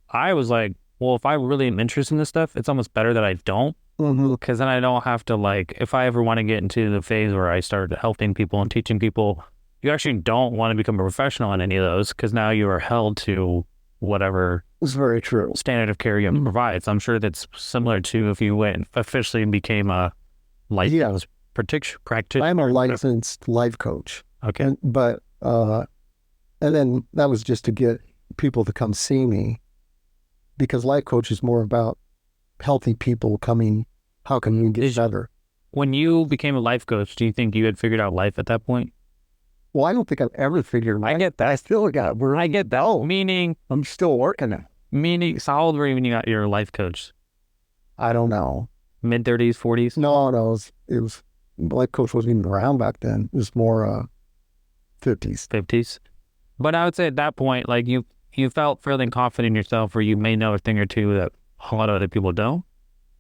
I was like, well, if I really am interested in this stuff, it's almost better that I don't, because then I don't have to, like, if I ever want to get into the phase where I start helping people and teaching people, you actually don't want to become a professional in any of those, because now you are held to whatever it's very true standard of care you provide. So I'm sure that's similar to if you went officially and became a licensed practitioner. I'm a licensed life coach. Okay. And then that was just to get people to come see me, because life coach is more about healthy people coming. How can we get better? When you became a life coach, do you think you had figured out life at that point? Well, I don't think I've ever figured. I get that. I still got. I get that. Oh, meaning I'm still working it. Meaning, so how old were you when you got your life coach? I don't know. Mid-30s, 40s? No. It was life coach wasn't even around back then. It was more 50s. 50s. But I would say at that point, like you felt fairly confident in yourself, or you may know a thing or two that a lot of other people don't.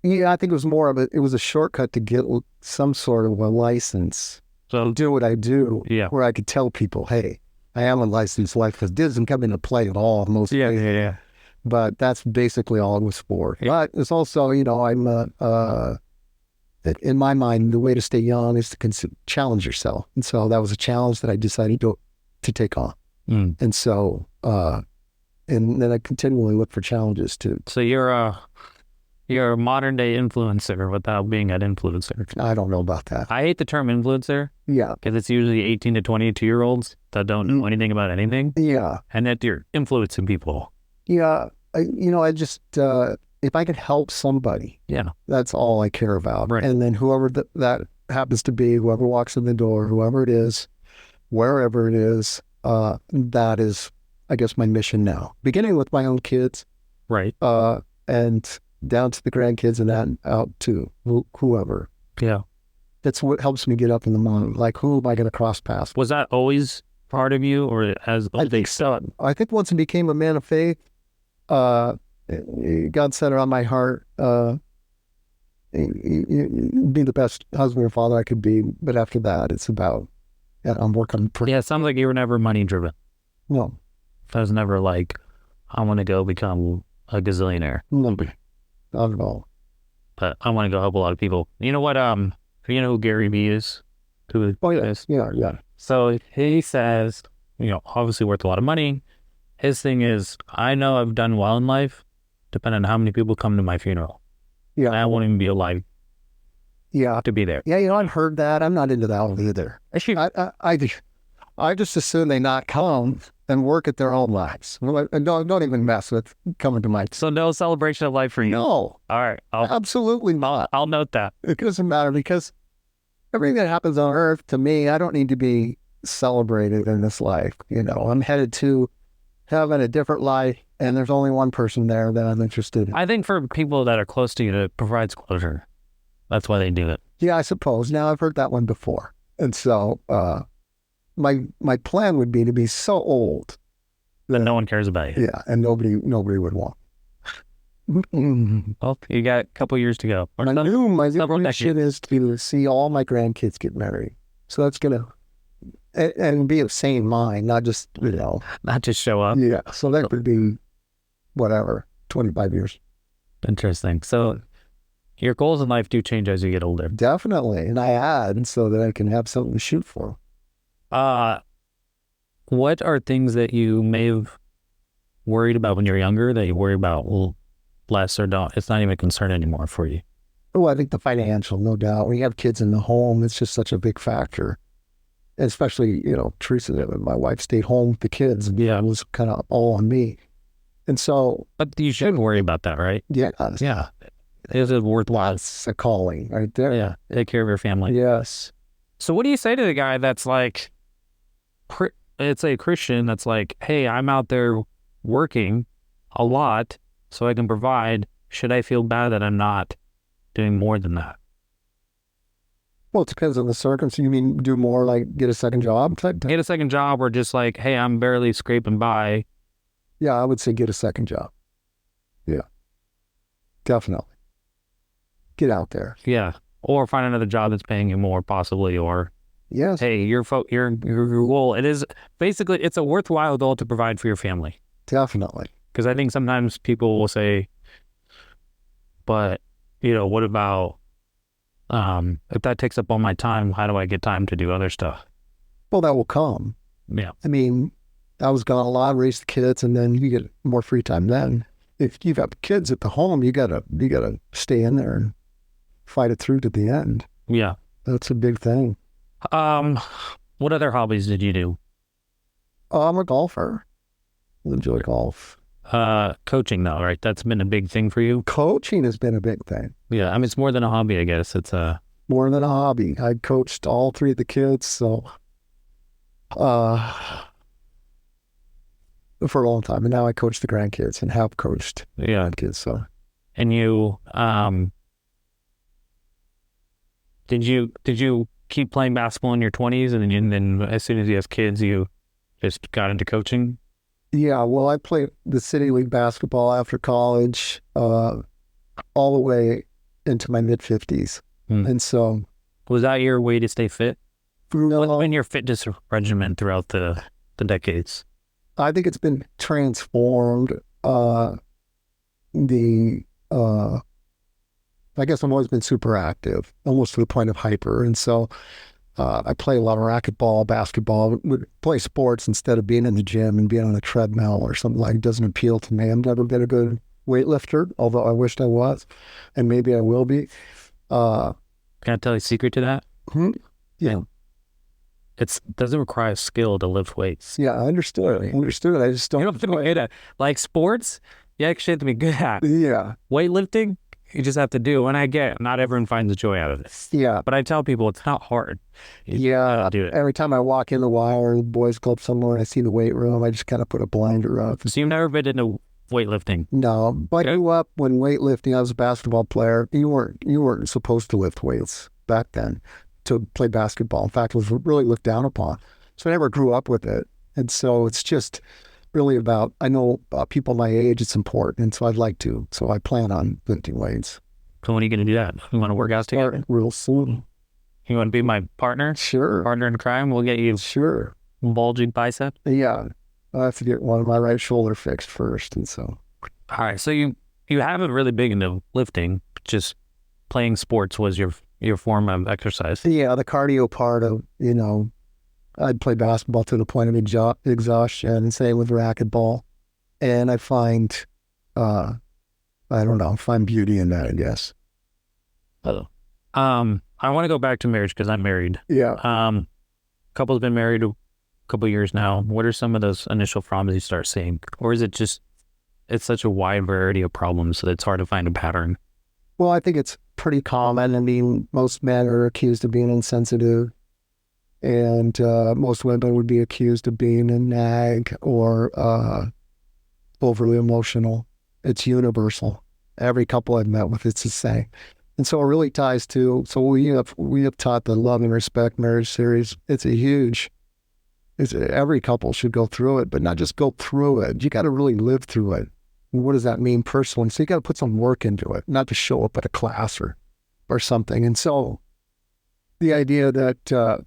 Yeah, I think it was more of it was a shortcut to get some sort of a license. So do what I do, where I could tell people, hey, I am a licensed life coach. It doesn't come into play at all most places. Yeah. But that's basically all it was for. But it's also, I'm in my mind, the way to stay young is to challenge yourself. And so that was a challenge that I decided to take on. And so, and then I continually look for challenges too. So you're a modern day influencer without being an influencer. I don't know about that. I hate the term influencer. Yeah. Because it's usually 18 to 22-year-olds that don't know anything about anything. Yeah. And that you're influencing people. Yeah. I just, if I could help somebody, that's all I care about. Right. And then whoever that happens to be, whoever walks in the door, whoever it is, wherever it is, that is, I guess, my mission now. Beginning with my own kids. Right. And down to the grandkids and that out to whoever. Yeah. That's what helps me get up in the morning. Like, who am I going to cross paths? Was that always part of you, or as I think so. I think once I became a man of faith, God set it on my heart, be the best husband or father I could be. But after that, it's about, I'm working. Yeah, it sounds like you were never money driven. No. I was never like, I want to go become a gazillionaire. No, not at all. But I want to go help a lot of people. You know what? You know who Gary Vee is? Yeah. So he says, obviously worth a lot of money. His thing is, I know I've done well in life, depending on how many people come to my funeral. Yeah. And I won't even be alive. Yeah. To be there. Yeah, I've heard that. I'm not into that one either. I just assume they not come and work at their own lives. Don't even mess with coming to my... So no celebration of life for you? No. All right. Absolutely not. I'll note that. It doesn't matter, because everything that happens on earth to me, I don't need to be celebrated in this life. I'm headed to heaven, a different life, and there's only one person there that I'm interested in. I think for people that are close to you, it provides closure. That's why they do it. Yeah, I suppose. Now I've heard that one before. And so my plan would be to be so old that no one cares about you. Yeah, and nobody would want. Well, you got a couple years to go. My mission is to see all my grandkids get married. So that's gonna and be of sane mind, not just not just show up. Yeah. So that could be whatever, 25 years. Interesting. So your goals in life do change as you get older. Definitely. And I add so that I can have something to shoot for. What are things that you may have worried about when you're younger that you worry about less or don't? It's not even a concern anymore for you. Oh, I think the financial, no doubt. When you have kids in the home, it's just such a big factor. Especially, Teresa, my wife stayed home with the kids. Yeah, it was kind of all on me. And so. But you should worry about that, right? Yeah. Yeah. It's a worthwhile. It's a calling right there. Yeah. Take care of your family. Yes. So what do you say to the guy that's like, it's a Christian that's like, hey, I'm out there working a lot so I can provide. Should I feel bad that I'm not doing more than that? Well, it depends on the circumstance. You mean do more like get a second job type? Get a second job or just like, hey, I'm barely scraping by. Yeah, I would say get a second job. Yeah, definitely. Get out there. Yeah. Or find another job that's paying you more possibly, or yes. Hey, your goal, it is basically, it's a worthwhile goal to provide for your family. Definitely. Because I think sometimes people will say, but, what about, if that takes up all my time, how do I get time to do other stuff? Well, that will come. Yeah. I mean, I was gone a lot, raised the kids, and then you get more free time then. If you've got kids at the home, you gotta stay in there and fight it through to the end. Yeah. That's a big thing. What other hobbies did you do? I'm a golfer. I enjoy golf. Coaching though, right? That's been a big thing for you? Coaching has been a big thing. Yeah, I mean, it's more than a hobby, I guess. It's more than a hobby. I coached all three of the kids, so for a long time. And now I coach the grandkids and have coached kids. So, and you, did you keep playing basketball in your 20s, and then as soon as you have kids, you just got into coaching? Yeah, well, I played the City League basketball after college, all the way into my mid-50s. And so... Was that your way to stay fit? No. What's been your fitness regimen throughout the decades? I think it's been transformed. I guess I've always been super active, almost to the point of hyper. And so I play a lot of racquetball, basketball, would play sports instead of being in the gym and being on a treadmill or something like. It doesn't appeal to me. I've never been a good weightlifter, although I wished I was, and maybe I will be. Can I tell you a secret to that? Yeah. It doesn't require skill to lift weights. Yeah, I understood. I just don't. You don't have to like sports, you actually have to be good at. Yeah. Weightlifting, you just have to do. And I get not everyone finds the joy out of it. Yeah. But I tell people it's not hard. I'll do it. Every time I walk in the wire, the boys club somewhere, and I see the weight room, I just kind of put a blinder up. So you've never been into weightlifting? No, but I grew up when weightlifting. I was a basketball player. You weren't supposed to lift weights back then to play basketball. In fact, it was really looked down upon. So I never grew up with it. And so it's just really about, I know people my age, it's important. And so I'd like to. So I plan on lifting weights. So when are you going to do that? You want to work out together? Real soon. You want to be my partner? Sure. Partner in crime? We'll get you bulging bicep? Yeah. I have to get one of my right shoulder fixed first. And so. All right. So you haven't really big into lifting, just playing sports was your form of exercise. Yeah. The cardio part of, I'd play basketball to the point of exhaustion, and same with racquetball. And I find, find beauty in that, I guess. I want to go back to marriage because I'm married. Yeah. Couple's been married a couple of years now. What are some of those initial problems you start seeing? Or is it just, it's such a wide variety of problems that it's hard to find a pattern? Well, I think it's pretty common. I mean, most men are accused of being insensitive, and most women would be accused of being a nag or overly emotional. It's universal. Every couple I've met with, it's the same. And so it really ties to, so we have taught the Love and Respect Marriage series. Every couple should go through it, but not just go through it. You got to really live through it. What does that mean personally? So you got to put some work into it, not just show up at a class or something. And so the idea that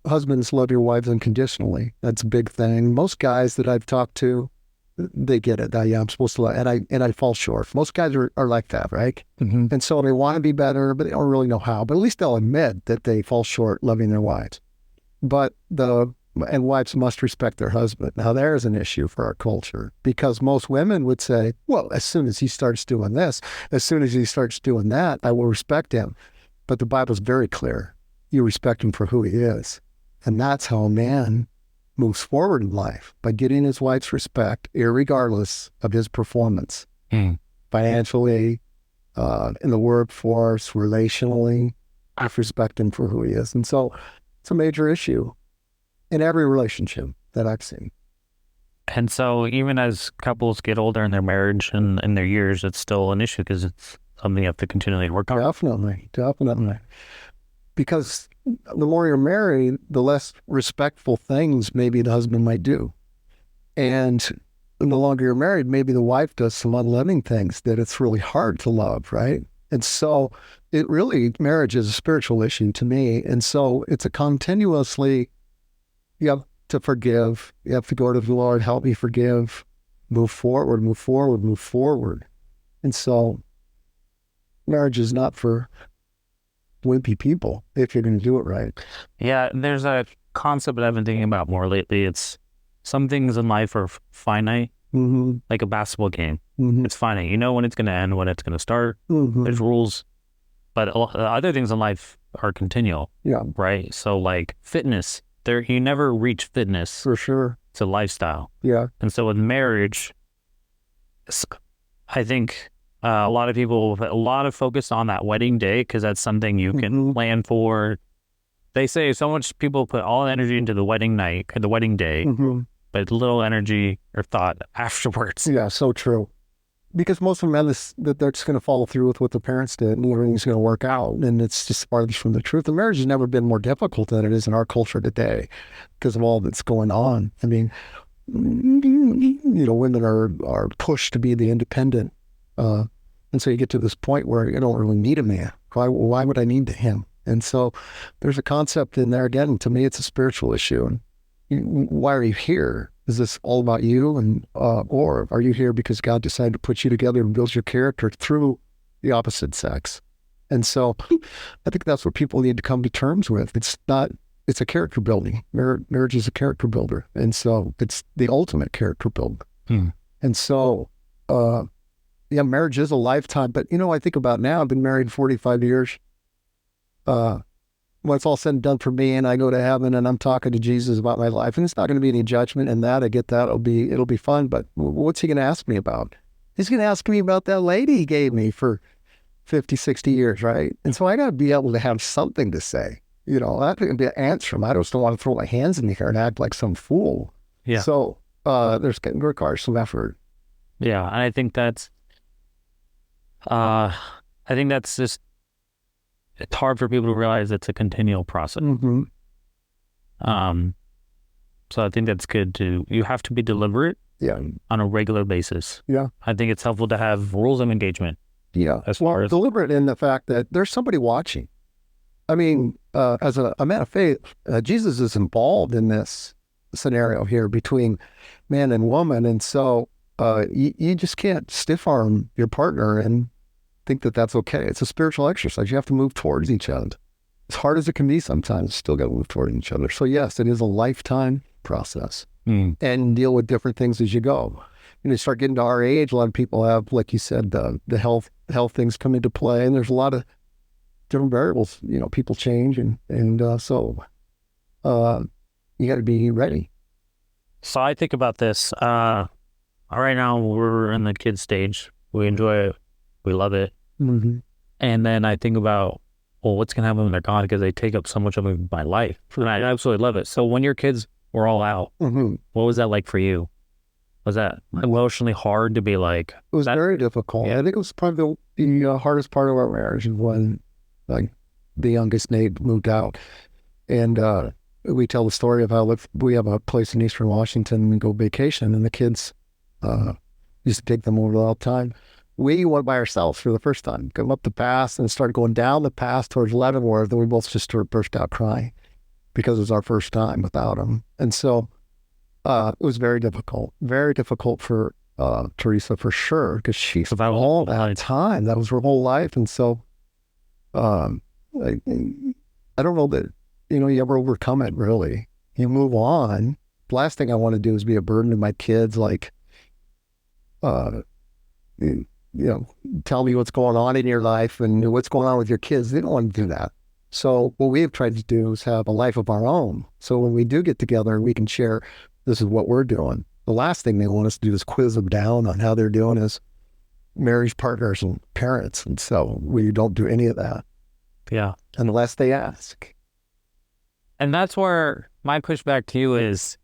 husbands love your wives unconditionally, that's a big thing. Most guys that I've talked to, they get it. Yeah, I'm supposed to love, and I fall short. Most guys are like that, right? Mm-hmm. And so they want to be better, but they don't really know how. But at least they'll admit that they fall short loving their wives. And wives must respect their husband. Now, there's an issue for our culture, because most women would say, well, as soon as he starts doing this, as soon as he starts doing that, I will respect him. But the Bible's very clear. You respect him for who he is. And that's how a man moves forward in life, by getting his wife's respect, irregardless of his performance, financially, in the workforce, relationally. I respect him for who he is. And so it's a major issue in every relationship that I've seen. And so even as couples get older in their marriage and in their years, it's still an issue because it's something you have to continually work on. Definitely. Because the more you're married, the less respectful things maybe the husband might do. And the longer you're married, maybe the wife does some unloving things that it's really hard to love, right? And so marriage is a spiritual issue to me. And so it's a continuously, you have to forgive. You have to go to the Lord, help me forgive, move forward. And so marriage is not for wimpy people if you're going to do it right. Yeah, there's a concept that I've been thinking about more lately. It's some things in life are finite, like a basketball game. It's finite. You know when it's going to end, when it's going to start. There's rules. But other things in life are continual. Yeah. Right? So like fitness, you never reach fitness. For sure. It's a lifestyle. Yeah. And so with marriage, I think a lot of people have a lot of focus on that wedding day because that's something you can plan for. They say so much people put all energy into the wedding night or the wedding day, but little energy or thought afterwards. Yeah, so true. Because most of them that they're just going to follow through with what the parents did and everything's going to work out. And it's just farthest from the truth. The marriage has never been more difficult than it is in our culture today because of all that's going on. I mean, women are pushed to be the independent. And so you get to this point where you don't really need a man. Why would I need him? And so there's a concept in there. Again, to me, it's a spiritual issue. And why are you here? Is this all about you? And or are you here because God decided to put you together and build your character through the opposite sex? And so I think that's what people need to come to terms with. It's a character building. Marriage is a character builder. And so it's the ultimate character builder. And so, marriage is a lifetime. But, I think about now, I've been married 45 years. When it's all said and done for me and I go to heaven and I'm talking to Jesus about my life, and it's not going to be any judgment in that. I get that. It'll be fun. But what's he going to ask me about? He's going to ask me about that lady he gave me for 50, 60 years, right? And so I got to be able to have something to say. I can be an answer him. I just don't want to throw my hands in the air and act like some fool. Yeah. So there's going to require some effort. Yeah, and I think that's just, it's hard for people to realize it's a continual process. So I think that's good you have to be deliberate on a regular basis. Yeah. I think it's helpful to have rules of engagement. Yeah. Deliberate in the fact that there's somebody watching. I mean, as a man of faith, Jesus is involved in this scenario here between man and woman. And so you just can't stiff arm your partner and think that that's okay. It's a spiritual exercise. You have to move towards each other. As hard as it can be sometimes, still got to move towards each other. So yes, it is a lifetime process and deal with different things as you go. You start getting to our age, a lot of people have, like you said, the health things come into play, and there's a lot of different variables. People change, and so you got to be ready. So I think about this. Right now we're in the kid stage. We enjoy it. We love it. And then I think about, well, what's going to happen when they're gone because they take up so much of my life. And I absolutely love it. So when your kids were all out, what was that like for you? Was that emotionally hard to be like? It was very difficult. Yeah. I think it was probably the hardest part of our marriage when, like, the youngest Nate moved out, and we tell the story of how we have a place in Eastern Washington and go vacation, and the kids used to take them over all the time. We went by ourselves for the first time, come up the pass and started going down the pass towards Leavenworth, and we both just sort of burst out crying because it was our first time without him, and so. It was very difficult for Teresa for sure, because she spent all that time. That was her whole life. And so I don't know that, you ever overcome it, really. You move on. The last thing I want to do is be a burden to my kids, like, tell me what's going on in your life and what's going on with your kids. They don't want to do that. So what we have tried to do is have a life of our own. So when we do get together, we can share, this is what we're doing. The last thing they want us to do is quiz them down on how they're doing as marriage partners and parents. And so we don't do any of that. Yeah. Unless they ask. And that's where my pushback to you is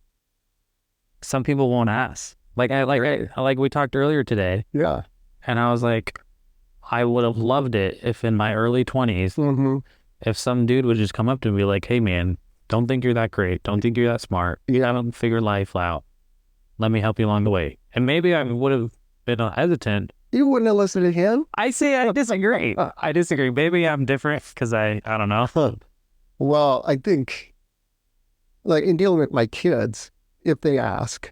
some people won't ask. Like we talked earlier today. Yeah. And I was like, I would have loved it if in my early 20s, if some dude would just come up to me and be like, hey man, don't think you're that great. Don't think you're that smart. You haven't figured life out. Let me help you along the way. And maybe I would have been hesitant. You wouldn't have listened to him? I disagree. I disagree. Maybe I'm different because I don't know. Well, I think, like, in dealing with my kids, if they ask,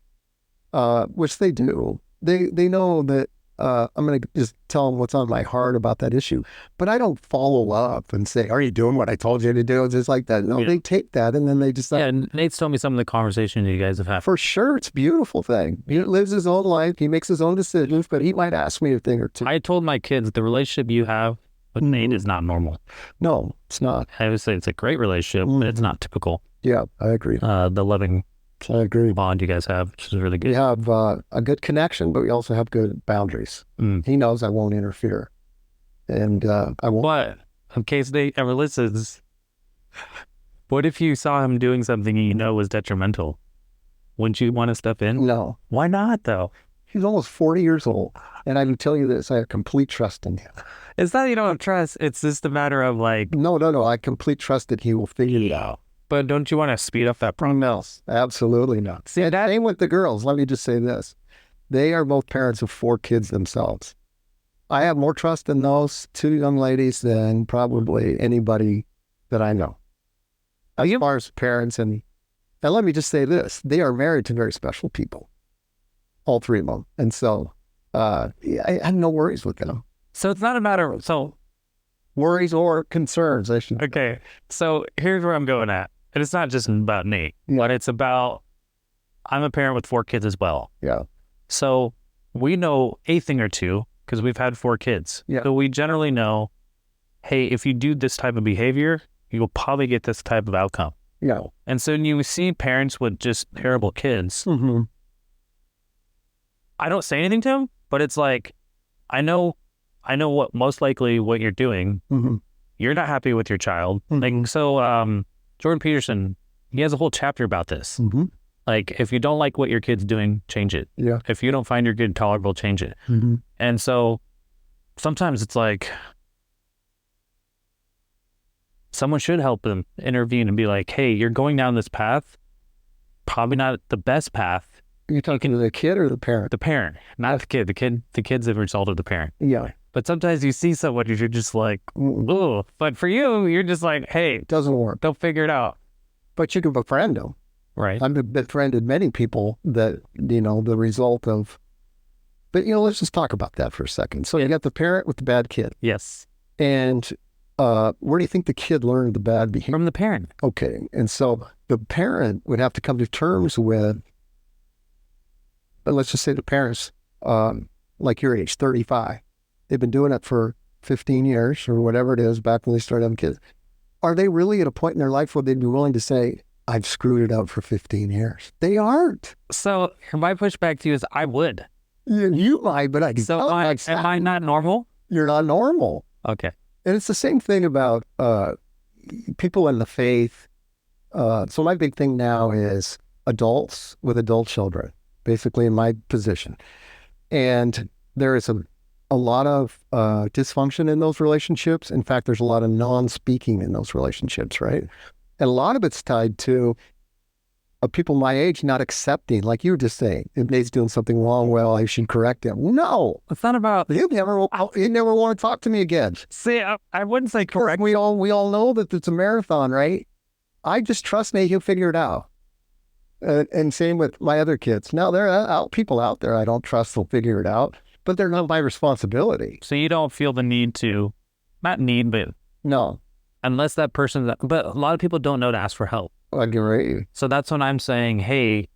which they do, they know that I'm going to just tell them what's on my heart about that issue. But I don't follow up and say, are you doing what I told you to do? Just like that. No, They take that and then they just... Yeah, and Nate's told me some of the conversations you guys have had. For sure, it's a beautiful thing. He lives his own life. He makes his own decisions, but he might ask me a thing or two. I told my kids the relationship you have with Nate is not normal. No, it's not. I would say it's a great relationship, but it's not typical. Yeah, I agree. The loving... I agree. Bond you guys have, which is really good. We have a good connection, but we also have good boundaries. He knows I won't interfere, and I won't. But in case Nate ever listens, what if you saw him doing something you know was detrimental? Wouldn't you want to step in? No. Why not, though? He's almost 40 years old, and I can tell you this: I have complete trust in him. It's not you don't have trust; it's just a matter of like. No. I have complete trust that he will figure it out. But don't you want to speed up that process? No, absolutely not. See, same with the girls. Let me just say this. They are both parents of 4 kids themselves. I have more trust in those 2 young ladies than probably anybody that I know. As far as parents, and let me just say this. They are married to very special people. All 3 of them. And so I have no worries with them. So it's not a matter of... worries or concerns, I should. Okay. So here's where I'm going at. And it's not just about Nate, but it's about, I'm a parent with 4 kids as well. Yeah. So we know a thing or two because we've had 4 kids. Yeah. So we generally know, hey, if you do this type of behavior, you'll probably get this type of outcome. Yeah. And so when you see parents with just terrible kids, I don't say anything to them, but it's like, I know what most likely what you're doing. You're not happy with your child. Like, so Jordan Peterson, he has a whole chapter about this. Like, if you don't like what your kid's doing, change it. Yeah. If you don't find your kid tolerable, change it. And so sometimes it's like someone should help them intervene and be like, hey, you're going down this path, probably not the best path. You're talking to the kid or the parent? The parent, not the kid. The kid's the result of the parent. Yeah. But sometimes you see someone you're just like, oh. But for you, you're just like, hey, it doesn't work. They'll figure it out. But you can befriend them. Right. I've befriended many people that, the result of, but, let's just talk about that for a second. So you got the parent with the bad kid. Yes. And where do you think the kid learned the bad behavior? From the parent. Okay. And so the parent would have to come to terms with, let's just say the parents, like your age, 35. They've been doing it for 15 years or whatever it is back when they started having kids. Are they really at a point in their life where they'd be willing to say, I've screwed it up for 15 years? They aren't. So my pushback to you is I would. You might, but I can am I not normal? You're not normal. Okay. And it's the same thing about people in the faith. So my big thing now is adults with adult children, basically in my position. And there is a lot of dysfunction in those relationships. In fact, there's a lot of non-speaking in those relationships, right? And a lot of it's tied to people my age not accepting, like you were just saying, if Nate's doing something wrong, well, I should correct him. No, It's not about. you never want to talk to me again. See, I wouldn't say correct. We all know that it's a marathon, right? I just trust Nate; he'll figure it out. And same with my other kids. Now there are people out there I don't trust will figure it out, but they're not my responsibility. So you don't feel the need to, not need, but No, unless that person. But a lot of people don't know to ask for help. I agree. So that's when I'm saying, hey,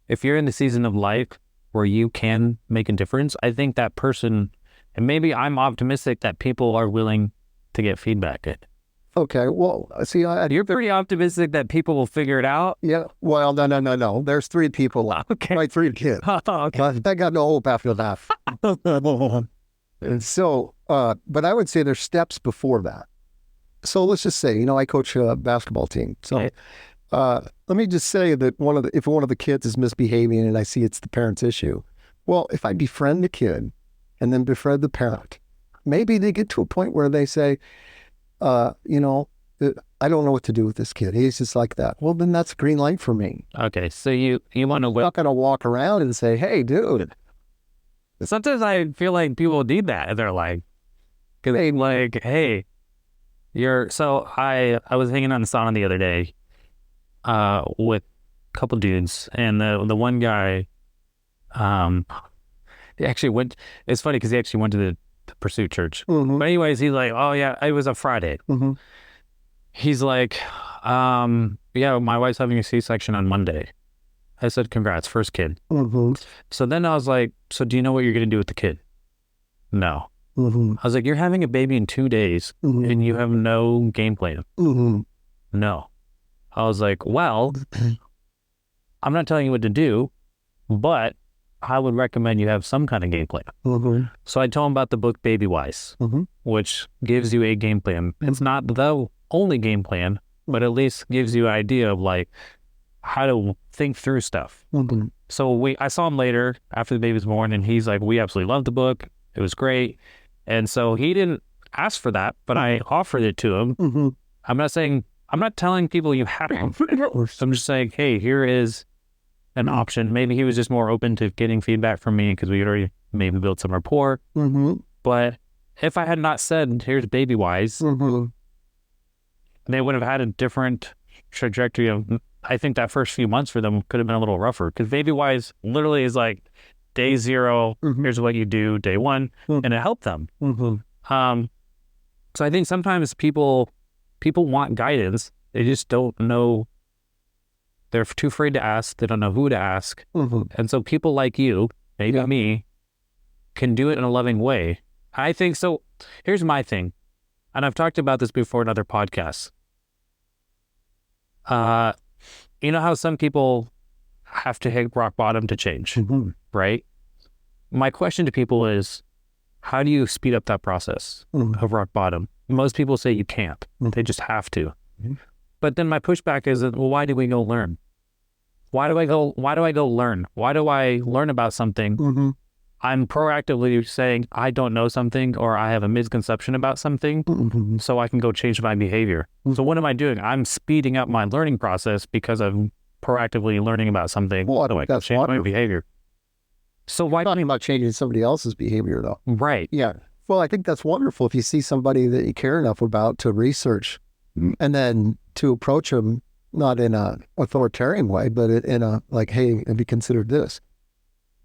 if you're in the season of life where you can make a difference, I think that person, and maybe I'm optimistic that people are willing to get feedback. Okay, well, see, You're pretty optimistic that people will figure it out. yeah. Well, no. There's 3 people left. Okay. Right, 3 kids. Okay. I got no hope after that. And so, but I would say there's steps before that. So let's just say, I coach a basketball team. So Okay. let me just say that if one of the kids is misbehaving and I see it's the parent's issue, well, if I befriend the kid and then befriend the parent, maybe they get to a point where they say, I don't know what to do with this kid. He's just like that. Well, then that's a green light for me. Okay. So you want to I'm not going to walk around and say, hey, dude. Sometimes I feel like people need that in their life. Cause they like, hey, so I was hanging on the sauna the other day, with a couple dudes, and the one guy, he actually went, it's funny because he actually went to the Pursuit Church. Mm-hmm. But anyways, he's like, oh yeah, it was a Friday. Mm-hmm. He's like, yeah, my wife's having a C-section on Monday. I said, congrats, first kid. Mm-hmm. So then I was like, so do you know what you're going to do with the kid? No. Mm-hmm. I was like, you're having a baby in 2 days Mm-hmm. and you have no game plan. Mm-hmm. No. I was like, well, I'm not telling you what to do, but I would recommend you have some kind of game plan. Mm-hmm. So I told him about the book Baby Wise, Mm-hmm. which gives you a game plan. It's not the only game plan, but at least gives you an idea of like how to think through stuff. Mm-hmm. So I saw him later after the baby was born, and he's like, we absolutely loved the book. It was great. And so he didn't ask for that, but I offered it to him. Mm-hmm. I'm not telling people you have to. I'm just saying, hey, here is an option. Maybe he was just more open to getting feedback from me because we had already maybe built some rapport. Mm-hmm. But if I had not said, here's Baby Wise, Mm-hmm. they would have had a different trajectory of, I think that first few months for them could have been a little rougher because Baby Wise literally is like day 0, Mm-hmm. here's what you do, day 1, Mm-hmm. and it helped them. Mm-hmm. So I think sometimes people want guidance. They just don't know. They're too afraid to ask. They don't know who to ask. Mm-hmm. And so people like you, maybe Yeah. me, can do it in a loving way. I think so. Here's my thing. And I've talked about this before in other podcasts. You know how some people have to hit rock bottom to change, Mm-hmm. right? My question to people is, how do you speed up that process Mm-hmm. of rock bottom? Most people say you can't. They just have to. Mhm. But then my pushback is, well, why do we go learn? Why do I go learn? Why do I learn about something? Mm-hmm. I'm proactively saying I don't know something or I have a misconception about something Mm-hmm. so I can go change my behavior. So what am I doing? I'm speeding up my learning process because I'm proactively learning about something. Well, so I can that's change my wonderful. behavior. So why? I'm talking about changing somebody else's behavior, though. Right. Yeah. Well, I think that's wonderful if you see somebody that you care enough about to research and then to approach them, not in a authoritarian way, but in a like, hey, have you considered this?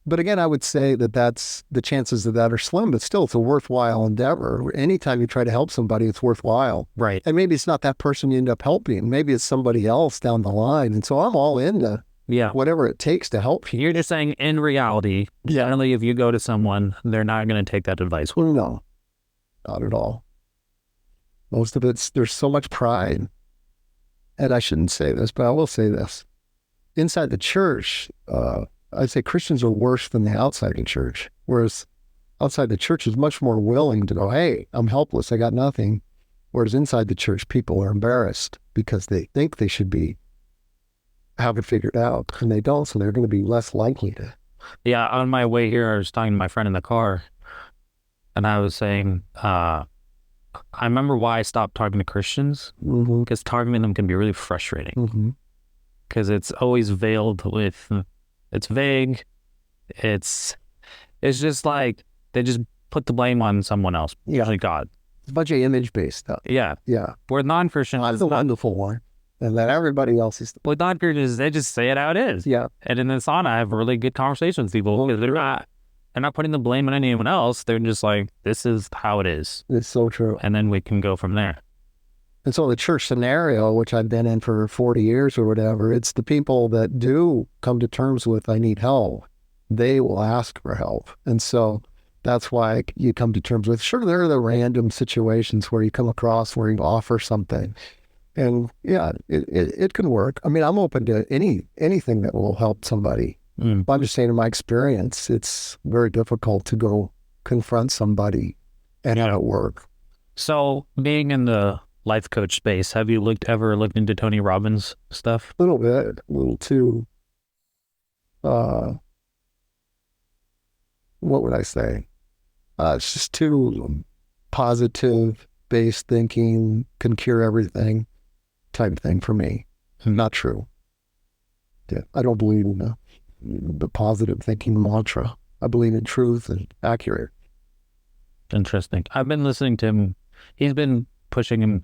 But again, I would say that's the chances of that are slim, but still it's a worthwhile endeavor. Anytime you try to help somebody, it's worthwhile. Right. And maybe it's not that person you end up helping. Maybe it's somebody else down the line. And so I'm all into Yeah. whatever it takes to help you. You're just saying in reality, generally if you go to someone, they're not going to take that advice. Well, no, not at all. Most of there's so much pride. And I shouldn't say this, but I will say this. Inside the church, I'd say Christians are worse than the outside the church. Whereas outside the church is much more willing to go, hey, I'm helpless, I got nothing. Whereas inside the church, people are embarrassed because they think they should have it figured out, and they don't, so they're going to be less likely to. Yeah, on my way here, I was talking to my friend in the car, and I was saying, I remember why I stopped talking to Christians, because talking to them can be really frustrating, because it's always veiled with, it's vague, it's just like they just put the blame on someone else, usually God. It's a bunch of image-based stuff. Yeah. Where non-Christians, I'm the wonderful one, and then everybody else is. With non-Christians, they just say it how it is. Yeah. And in the sauna, I have really good conversations with people. They're not putting the blame on anyone else. They're just like, this is how it is. It's so true. And then we can go from there. And so the church scenario, which I've been in for 40 years or whatever, it's the people that do come to terms with, I need help. They will ask for help. And so that's why you come to terms with, sure, there are the random situations where you come across where you offer something. And yeah, it can work. I mean, I'm open to anything that will help somebody. But I'm just saying, in my experience, it's very difficult to go confront somebody and have it work. So being in the life coach space, have you ever looked into Tony Robbins stuff? A little bit, a little too, what would I say? It's just too positive based thinking, can cure everything type thing for me. Not true. Yeah, I don't believe in the positive thinking mantra. I believe in truth and accurate. Interesting. I've been listening to him. He's been pushing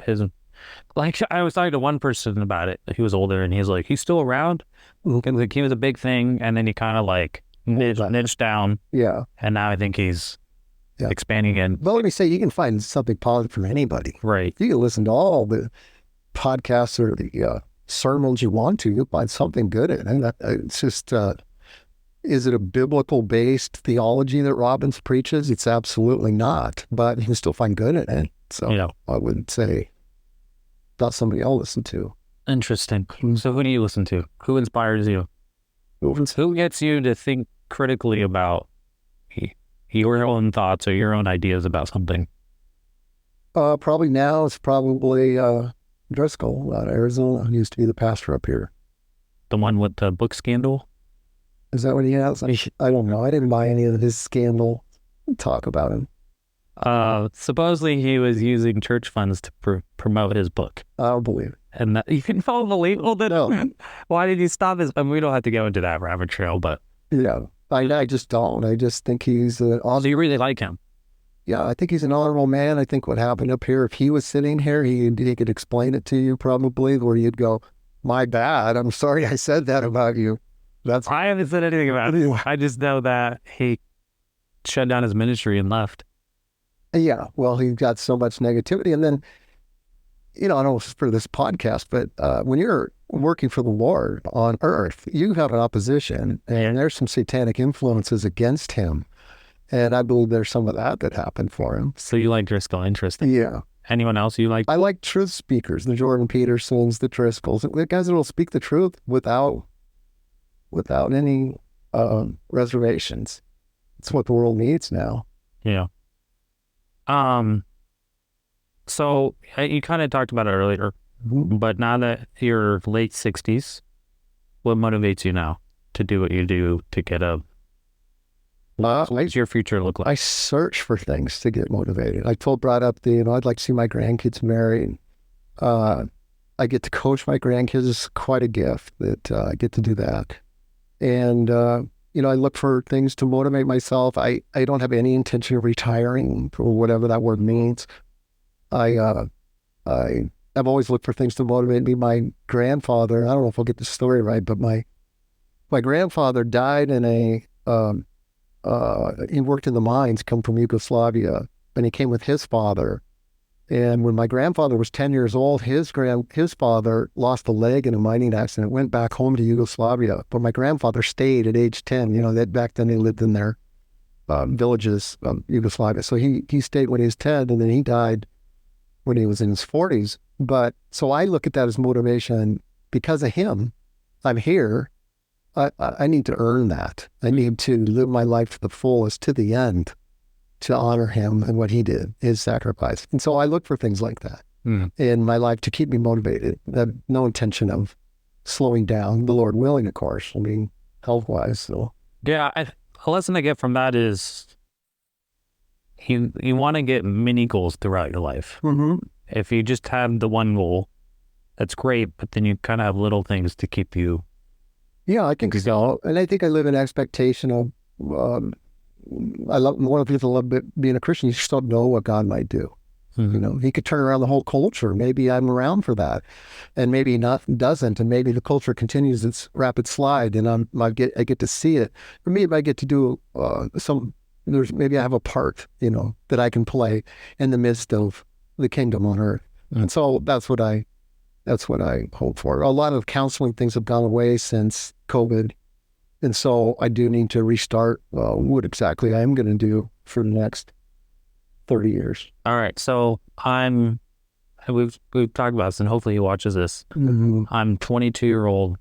like I was talking to one person about it. He was older and he's like, he's still around. Like, he was a big thing, and then he kind of like niched down. Yeah. And now I think he's expanding in. But let me say, you can find something positive from anybody. Right. You can listen to all the podcasts or the sermons you want to. You'll find something good in it. And it's just, is it a biblical-based theology that Robbins preaches? It's absolutely not. But you can still find good in it. So I wouldn't say that's somebody I'll listen to. Interesting. So who do you listen to? Who inspires you? Who gets you to think critically about your own thoughts or your own ideas about something? Probably now it's probably Driscoll out of Arizona. He used to be the pastor up here. The one with the book scandal? Is that what he has? I don't know. I didn't buy any of his scandal talk about him. Supposedly he was using church funds to promote his book. I don't believe it. And that, you can follow the legal. No. Why did he stop his? I mean, we don't have to go into that rabbit trail, but yeah, I just don't. I just think he's an so you really like him? Yeah, I think he's an honorable man. I think what happened up here, if he was sitting here, he could explain it to you probably, where you'd go, my bad, I'm sorry I said that about you. I haven't said anything about it. I just know that he shut down his ministry and left. Yeah, well, he got so much negativity. And then, I don't know for this podcast, but when you're working for the Lord on earth, you have an opposition, and there's some satanic influences against him. And I believe there's some of that happened for him. So you like Driscoll? Interesting. Yeah. Anyone else you like? I like truth speakers, the Jordan Petersons, the Driscolls, the guys that will speak the truth without any reservations. It's what the world needs now. Yeah. So you kind of talked about it earlier, but now that you're late 60s, what motivates you now to do what you do to get up? What does your future look like? I search for things to get motivated. I brought up I'd like to see my grandkids married. I get to coach my grandkids. It's quite a gift that I get to do that. And, I look for things to motivate myself. I don't have any intention of retiring, or whatever that word means. I've always looked for things to motivate me. My grandfather, I don't know if I'll get the story right, but my grandfather died in he worked in the mines, come from Yugoslavia, and he came with his father. And when my grandfather was 10 years old, his father lost a leg in a mining accident, went back home to Yugoslavia. But my grandfather stayed at age 10. That back then they lived in their villages, Yugoslavia. So he stayed when he was 10, and then he died when he was in his 40s. But so I look at that as motivation. Because of him, I'm here. I need to earn that. I need to live my life to the fullest, to the end. to honor him and what he did, his sacrifice. And so I look for things like that in my life to keep me motivated. That no intention of slowing down, the Lord willing, of course. I mean, health-wise. So Yeah, a lesson I get from that is you want to get mini goals throughout your life. If you just have the one goal, that's great, but then you kind of have little things to keep you. Yeah, I think so. And I think I live in expectation of, I love, one of the people love being a Christian, you just don't know what God might do. You know, he could turn around the whole culture. Maybe I'm around for that, and maybe not doesn't, and maybe the culture continues its rapid slide, and I get to see it. For me, if I get to do maybe I have a part, you know, that I can play in the midst of the kingdom on earth, and so that's what I hope for. A lot of counseling things have gone away since COVID, and so I do need to restart what exactly I am going to do for the next 30 years. All right. So we've talked about this, and hopefully he watches this. I'm 22-year-old,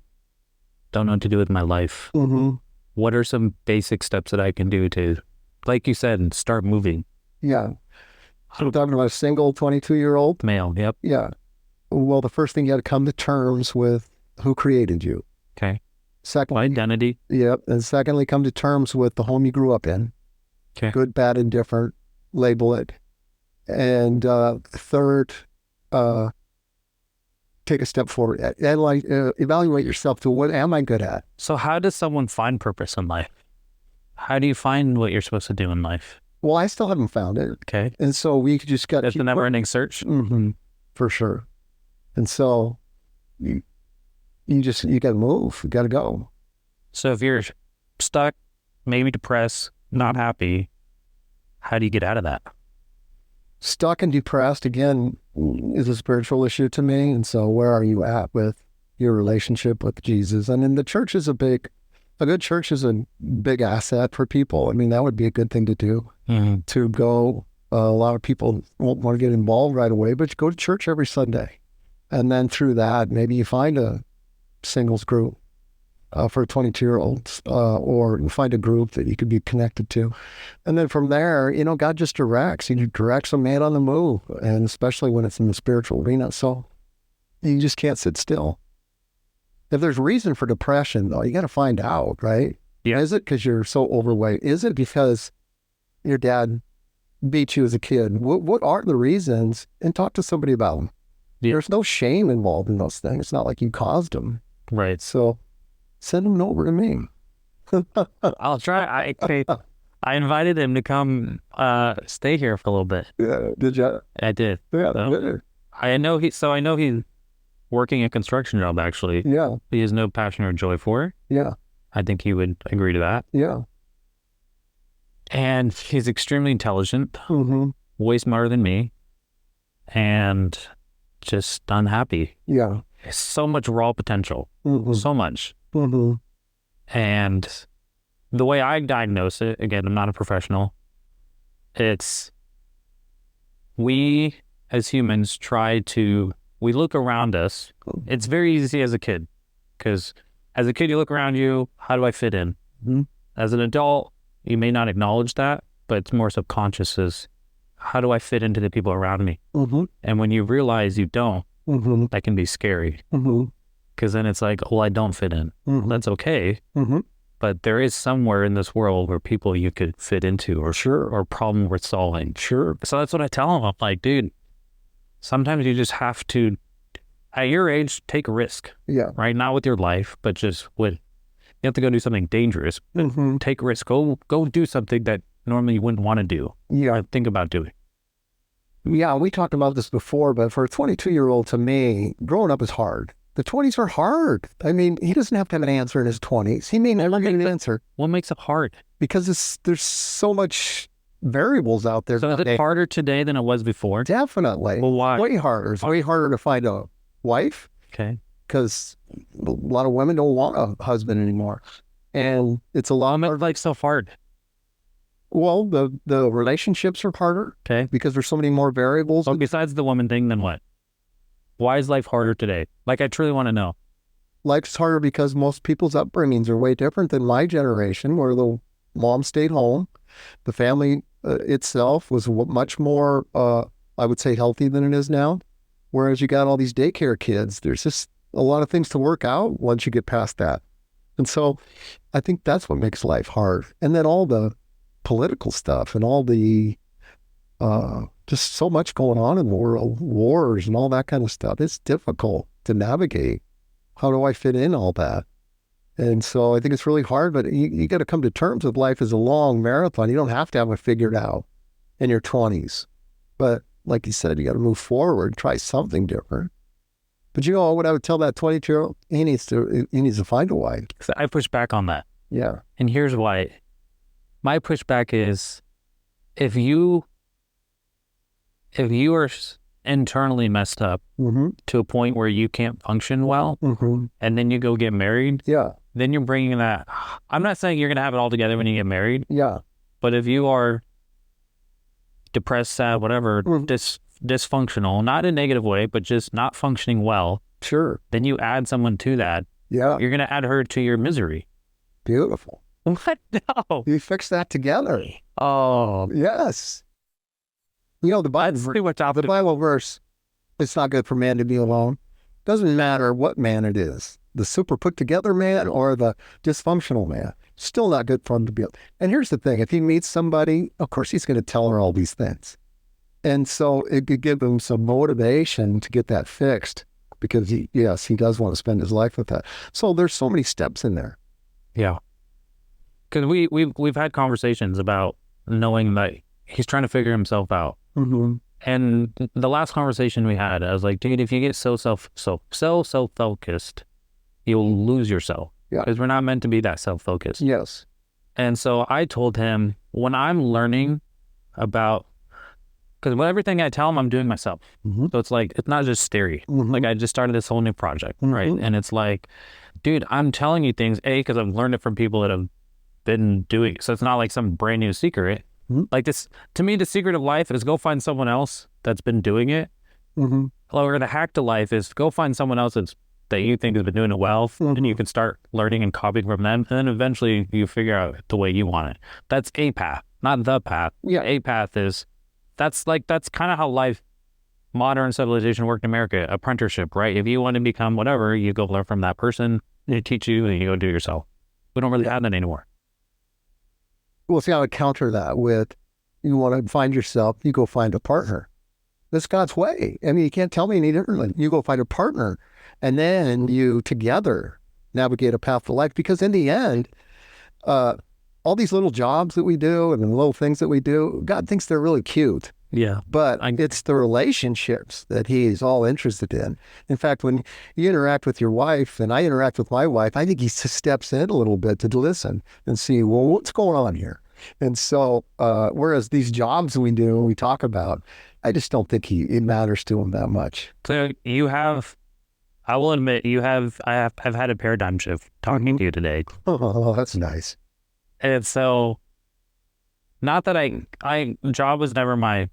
don't know what to do with my life. What are some basic steps that I can do to, like you said, start moving? Yeah. So we're talking about a single 22-year-old? Male, yep. Yeah. Well, the first thing, you got to come to terms with who created you. Okay. Secondly, identity. Yep. And secondly, come to terms with the home you grew up in. Okay. Good, bad, indifferent. Label it. And third, take a step forward. Evaluate yourself to what am I good at? So how does someone find purpose in life? How do you find what you're supposed to do in life? Well, I still haven't found it. Okay. And so we just got... It's a never-ending search? For sure. And so you got to move. You got to go. So if you're stuck, maybe depressed, not happy, how do you get out of that? Stuck and depressed, again, is a spiritual issue to me. And so where are you at with your relationship with Jesus? And then the church is a good church is a big asset for people. I mean, that would be a good thing to do, to go. A lot of people won't want to get involved right away, but you go to church every Sunday. And then through that, maybe you find a singles group for 22-year-olds, or find a group that you could be connected to. And then from there, you know, God just directs. He directs a man on the move, and especially when it's in the spiritual arena. So you just can't sit still. If there's reason for depression, though, you got to find out, right? Yeah. Is it because you're so overweight? Is it because your dad beat you as a kid? What are the reasons? And talk to somebody about them. Yeah. There's no shame involved in those things. It's not like you caused them. Right. So send them over to me. I'll try. I invited him to come stay here for a little bit. Yeah, did you? I did. Yeah. So, I know he's working a construction job, actually. Yeah. He has no passion or joy for it. Yeah. I think he would agree to that. Yeah. And he's extremely intelligent, way smarter than me, and just unhappy. Yeah. So much raw potential. So much. And the way I diagnose it, again, I'm not a professional, it's we as humans we look around us. It's very easy as a kid, because as a kid, you look around you, how do I fit in? As an adult, you may not acknowledge that, but it's more subconscious as, how do I fit into the people around me? And when you realize you don't, that can be scary. Because then it's like, well, I don't fit in. That's okay. But there is somewhere in this world where people you could fit into, or problem worth solving. So that's what I tell them. I'm like, dude, sometimes you just have to, at your age, take a risk. Yeah. Right? Not with your life, but just with, you have to go do something dangerous. Take a risk. Go do something that normally you wouldn't want to do. Yeah. Or think about doing. Yeah, we talked about this before, but for a 22-year-old, to me, growing up is hard. The 20s are hard. I mean, he doesn't have to have an answer in his 20s. He may never get an answer. What makes it hard? Because there's so much variables out there. So is it harder today than it was before? Definitely. Well, why? Way harder. It's way harder to find a wife. Okay. Because a lot of women don't want a husband anymore. And it's a lot of like so hard. Well, the relationships are harder. Okay. Because there's so many more variables. So besides the woman thing, then what? Why is life harder today? Like, I truly want to know. Life's harder because most people's upbringings are way different than my generation, where the mom stayed home. The family itself was much more, I would say, healthy than it is now. Whereas you got all these daycare kids, there's just a lot of things to work out once you get past that. And so I think that's what makes life hard. And then all the political stuff and all the, just so much going on in the world, wars and all that kind of stuff. It's difficult to navigate. How do I fit in all that? And so I think it's really hard, but you got to come to terms with life as a long marathon. You don't have to have it figured out in your 20s. But like you said, you got to move forward, try something different. But you know what I would tell that 22-year-old? He needs to find a wife. So I push back on that. Yeah. And here's why. My pushback is if you are internally messed up to a point where you can't function well, and then you go get married, then you're bringing that. I'm not saying you're going to have it all together when you get married. Yeah. But if you are depressed, sad, whatever, dysfunctional, not in a negative way, but just not functioning well, sure, then you add someone to that. Yeah. You're going to add her to your misery. Beautiful. What? No. You fix that together. Oh. Yes. You know, the Bible verse, it's not good for man to be alone. Doesn't matter what man it is, the super put together man or the dysfunctional man, still not good for him to be alone. And here's the thing, if he meets somebody, of course he's going to tell her all these things. And so it could give him some motivation to get that fixed because he does want to spend his life with that. So there's so many steps in there. Yeah. Because we've had conversations about knowing that he's trying to figure himself out. And the last conversation we had, I was like, dude, if you get so self-focused, you'll lose yourself. Yeah. Because we're not meant to be that self-focused. Yes. And so I told him, when I'm learning about, because everything I tell him, I'm doing myself. So it's like, it's not just theory. Like I just started this whole new project, right? And it's like, dude, I'm telling you things, because I've learned it from people that have been doing it. So it's not like some brand new secret. Like this, to me, the secret of life is go find someone else that's been doing it. Or the hack to life is go find someone else that you think has been doing it well, and you can start learning and copying from them. And then eventually you figure out the way you want it. That's a path, not the path. Yeah. A path is, that's kind of how life, modern civilization worked in America, apprenticeship, right? If you want to become whatever, you go learn from that person, they teach you, and you go do it yourself. We don't really have that anymore. We'll see how I would counter that with, you want to find yourself, you go find a partner. That's God's way. I mean, you can't tell me any differently. You go find a partner, and then you together navigate a path to life. Because in the end, all these little jobs that we do and the little things that we do, God thinks they're really cute. Yeah. But it's the relationships that he's all interested in. In fact, when you interact with your wife, and I interact with my wife, I think he steps in a little bit to listen and see, well, what's going on here? And so, whereas these jobs we do, we talk about, I just don't think it matters to him that much. So I will admit, I've had a paradigm shift talking to you today. Oh, that's nice. And so, not that job was never my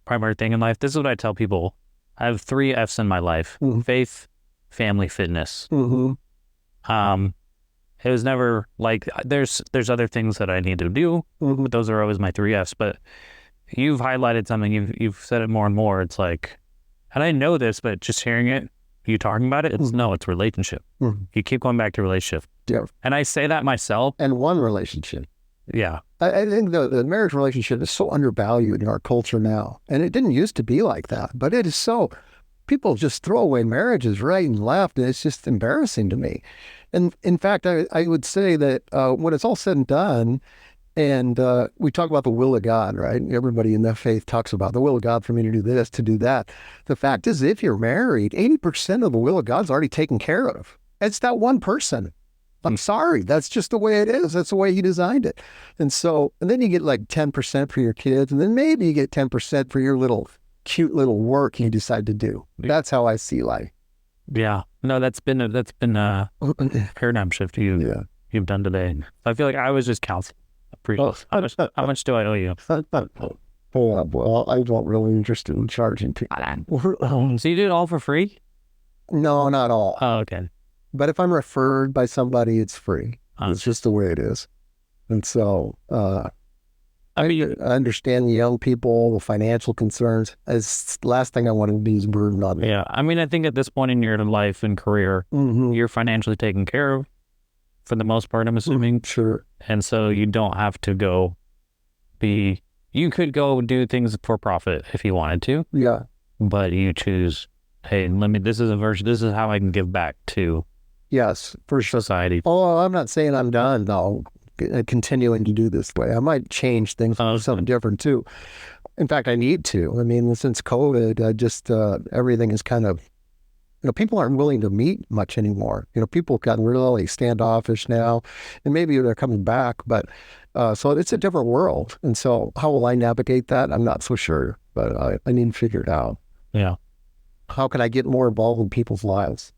primary thing in life. This is what I tell people. I have 3 F's in my life: faith, family, fitness. It was never like, there's other things that I need to do, but those are always my 3 F's. But you've highlighted something, you've said it more and more. It's like, and I know this, but just hearing it, you talking about it, it's relationship. You keep going back to relationship. Yeah. And I say that myself. And one relationship. Yeah. I think the marriage relationship is so undervalued in our culture now. And it didn't used to be like that, but it is so. People just throw away marriages right and left, and it's just embarrassing to me. And in fact, I would say that when it's all said and done, and we talk about the will of God, right? Everybody in the faith talks about the will of God for me to do this, to do that. The fact is, if you're married, 80% of the will of God's already taken care of. It's that one person. I'm sorry. That's just the way it is. That's the way he designed it. And then you get like 10% for your kids, and then maybe you get 10% for your cute little work you decide to do. That's how I see life. Yeah. No, that's been a paradigm shift you've done today. I feel like I was just counseling. How much do I owe you? Well, I don't really interested in charging people. So you do it all for free? No, not all. Oh, okay. But if I'm referred by somebody, it's free. It's just the way it is. And so, I mean, I understand the young people, the financial concerns. As last thing I want to be is burden on them. yeah. I mean, I think at this point in your life and career, you're financially taken care of for the most part, I'm assuming. Sure. And so you don't have to go be, you could go do things for profit if you wanted to, Yeah. but you choose, hey, this is a version, this is how I can give back to Yes, for sure. society. Oh, I'm not saying I'm done though. Continuing to do this way, I might change things for something different too. In fact, I need to. I mean, since COVID, I just everything is kind of, people aren't willing to meet much anymore. People have gotten really standoffish now, and maybe they're coming back, but so it's a different world. And so, how will I navigate that? I'm not so sure, but I need to figure it out. Yeah. How can I get more involved in people's lives?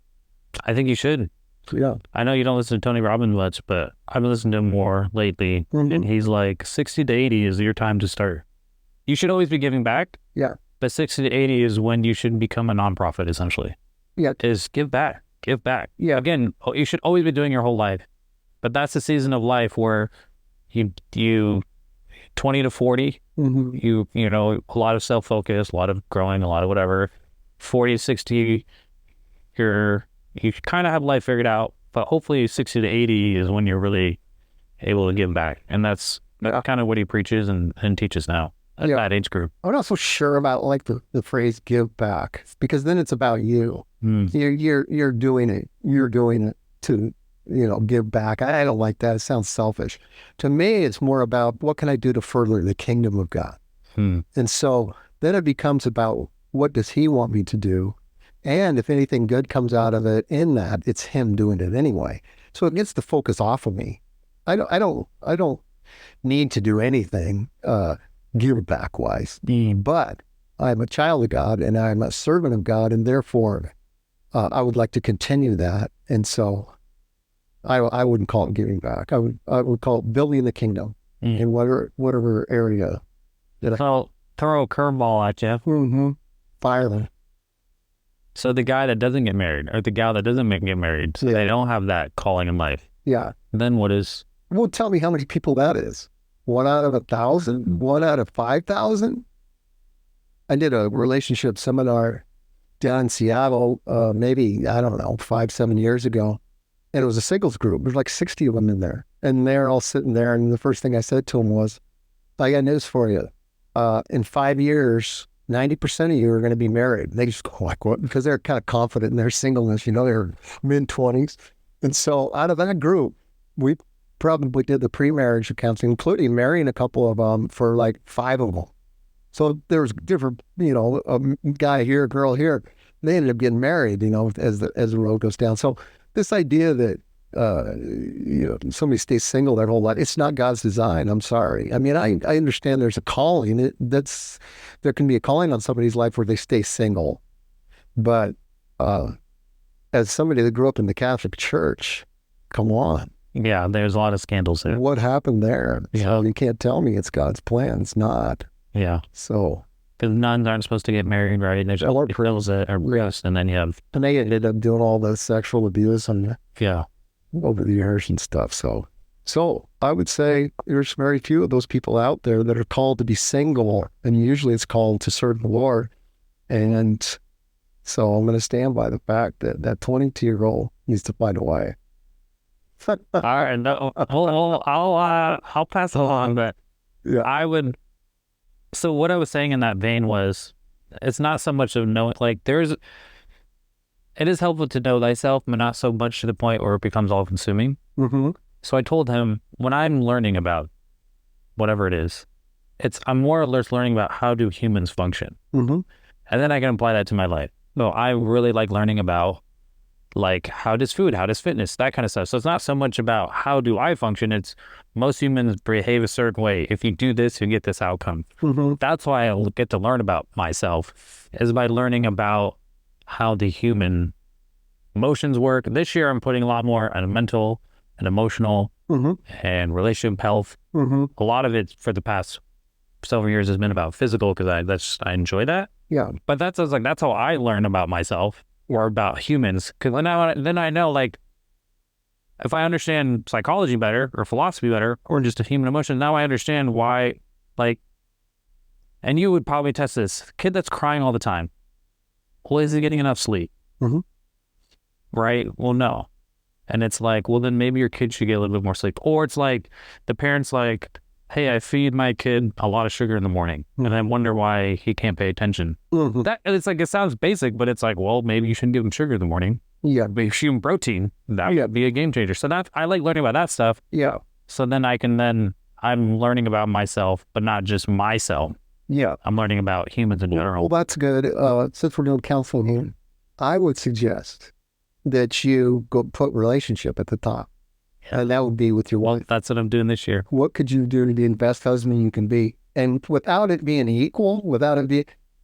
I think you should. Yeah. I know you don't listen to Tony Robbins much, but I've listened to him more lately. And he's like, 60 to 80 is your time to start. You should always be giving back. Yeah. But 60 to 80 is when you should become a nonprofit, essentially. Yeah. Is give back. Give back. Yeah. Again, you should always be doing your whole life. But that's the season of life where you 20 to 40, you know, a lot of self-focus, a lot of growing, a lot of whatever. 40 to 60, you kind of have life figured out, but hopefully 60 to 80 is when you're really able to give back. And that's kind of what he preaches and teaches now at that age group. I'm not so sure about like the phrase give back, because then it's about you. You're doing it. You're doing it to, give back. I don't like that. It sounds selfish. To me, it's more about what can I do to further the kingdom of God? And so then it becomes about what does he want me to do? And if anything good comes out of it in that, it's him doing it anyway. So it gets the focus off of me. I don't need to do anything give back wise, but I'm a child of God and I'm a servant of God, and therefore I would like to continue that. And so I wouldn't call it giving back. I would call it building the kingdom in whatever area. So throw a curveball at you. Fire them. So the guy that doesn't get married, or the gal that doesn't get married, so they don't have that calling in life. Yeah. Then what is? Well, tell me how many people that is. 1 out of 1,000? 1 out of 5,000? I did a relationship seminar down in Seattle, maybe, I don't know, 5-7 years ago. And it was a singles group. There's like 60 of them in there. And they're all sitting there. And the first thing I said to them was, I got news for you. In 5 years, 90% of you are going to be married. They just go like, what? Because they're kind of confident in their singleness, they're mid-20s. And so out of that group, we probably did the pre-marriage counseling, including marrying a couple of them for like 5 of them. So there was different, a guy here, a girl here. They ended up getting married, as the road goes down. So this idea that, somebody stays single their whole life, it's not God's design. I'm sorry. I mean, I understand there's a calling. There can be a calling on somebody's life where they stay single. But as somebody that grew up in the Catholic Church, come on. Yeah, there's a lot of scandals there. What happened there? Yeah. So you can't tell me it's God's plan. It's not. Yeah. So. Because nuns aren't supposed to get married, right? There's pills that are breast, and then you have. And they ended up doing all the sexual abuse and over the years and stuff. So I would say there's very few of those people out there that are called to be single, and usually it's called to serve the Lord. And so I'm going to stand by the fact that 22-year-old needs to find a way. All right, no, I'll pass along, but I would. So what I was saying in that vein was, it's not so much of knowing, like it is helpful to know thyself, but not so much to the point where it becomes all consuming. So I told him, when I'm learning about whatever it is, I'm more or less learning about how do humans function. And then I can apply that to my life. So I really like learning about like how does fitness, that kind of stuff. So it's not so much about how do I function, it's most humans behave a certain way. If you do this, you get this outcome. That's why I get to learn about myself, is by learning about how the human emotions work. This year I'm putting a lot more on mental and emotional and relationship health. A lot of it for the past several years has been about physical, because I enjoy that. Yeah. But that's how I learn about myself, or about humans. Because then I know, like, if I understand psychology better, or philosophy better, or just a human emotion, now I understand why Like, and you would probably test this kid that's crying all the time. Well, is he getting enough sleep? Mhm. Right? Well, no. And it's like, well, then maybe your kid should get a little bit more sleep. Or it's like the parent's like, hey, I feed my kid a lot of sugar in the morning, and I wonder why he can't pay attention. Mhm. That it's like, it sounds basic, but it's like, well, maybe you shouldn't give him sugar in the morning. Yeah. But if you give him protein, that Yeah. would be a game changer. So that I like learning about that stuff. Yeah. So then I'm learning about myself, but not just myself. Yeah. I'm learning about humans in Well, general. that's good. Since we're doing counseling here, I would suggest that you go put relationship at the top. And that would be with your Well, wife. that's what I'm doing this year. What could you do to be the best husband you can be? And without it being equal,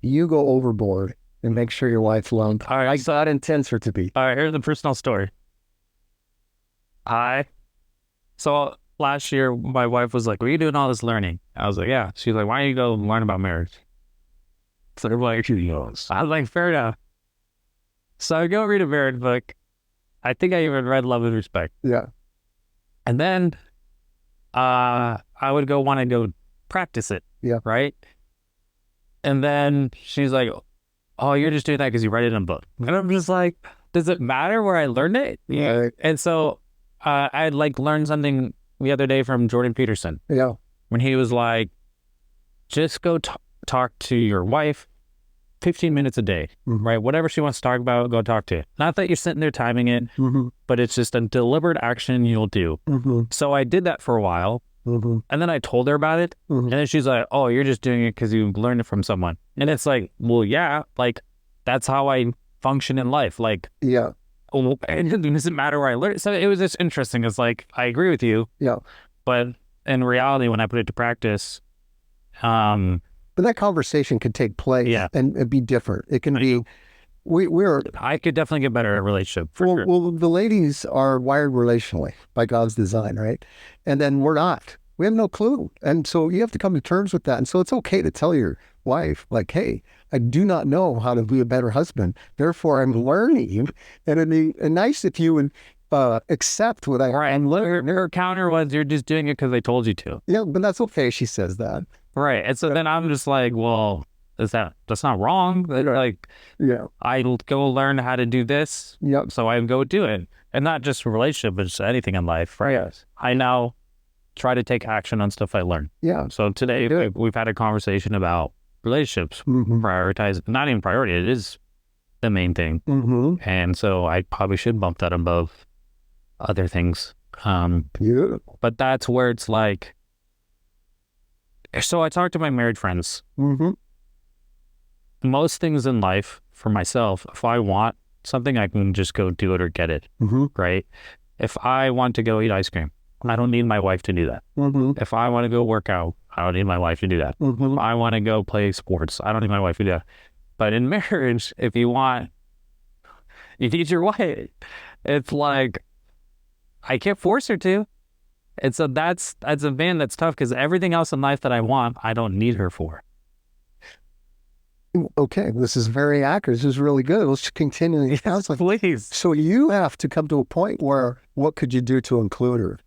you go overboard and make sure your wife loves. All right. Like God intends her to be. All right, here's the personal story. So last year, my wife was like, "What are you doing all this learning?" I was like, "Yeah." She's like, "Why don't you go learn about marriage?" So they're like, I was like, "Fair enough." So I go read a marriage book. I think I even read Love and Respect. Yeah. And then I would want to go practice it. Yeah. Right. And then she's like, "Oh, you're just doing that because you read it in a book." And I'm just like, does it matter where I learned it? Yeah. And so I like learned something the other day from Jordan Peterson Yeah. when he was like, just go talk to your wife 15 minutes a day, right? Whatever she wants to talk about, go talk to. Not that you're sitting there timing it, but it's just a deliberate action you'll do. So I did that for a while, and then I told her about it, and then she's like, "Oh, you're just doing it because you learned it from someone." And it's like, well, yeah, like that's how I function in life. Like, Yeah. oh, it doesn't matter where I learned. So it was just interesting. It's like, I agree with you. Yeah. But in reality, when I put it to practice, But that conversation could take place Yeah. and it'd be different. It can be, we're, I could definitely get better at a relationship. For well, sure. well, the ladies are wired relationally by God's design, right? And then we're not. We have no clue. And so you have to come to terms with that. And so it's okay to tell your wife, like, hey, I do not know how to be a better husband. Therefore, I'm learning. And it'd be nice if you would accept what Right. And her counter was, you're just doing it because they told you to. Yeah, but that's okay. She says that. Right. And so then I'm just like, well, that's not wrong. Like, Yeah. I'll go learn how to do this. Yep. So I go do it. And not just a relationship, but just anything in life. Right. Yes. I now try to take action on stuff I learn. Yeah. So today we've had a conversation about relationships, prioritize, not even priority. It is the main thing. And so I probably should bump that above other things. Beautiful. But that's where it's like, so I talk to my married friends. Most things in life for myself, if I want something, I can just go do it or get it. Right. If I want to go eat ice cream, I don't need my wife to do that. If I want to go work out, I don't need my wife to do that. If I want to go play sports, I don't need my wife to do that. But in marriage, if you need your wife. It's like, I can't force her to. And so that's a tough because everything else in life that I want, I don't need her for. Okay, this is very accurate. This is really good. Let's continue. Yes, please. So you have to come to a point where, what could you do to include her?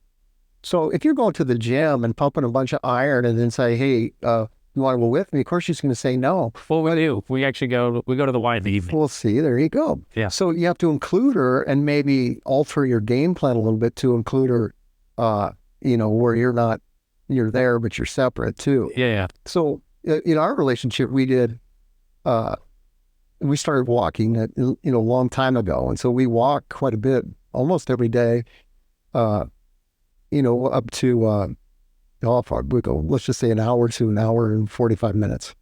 So if you're going to the gym and pumping a bunch of iron and then say, hey, you want to go with me? Of course, she's going to say no. Well, we do. We actually go to the Y in the evening. We'll see. There you go. Yeah. So you have to include her and maybe alter your game plan a little bit to include her, where you're there, but you're separate too. Yeah. So in our relationship, we started walking a long time ago. And so we walk quite a bit, almost every day, up to, how far we go, let's just say an hour to an hour and 45 minutes,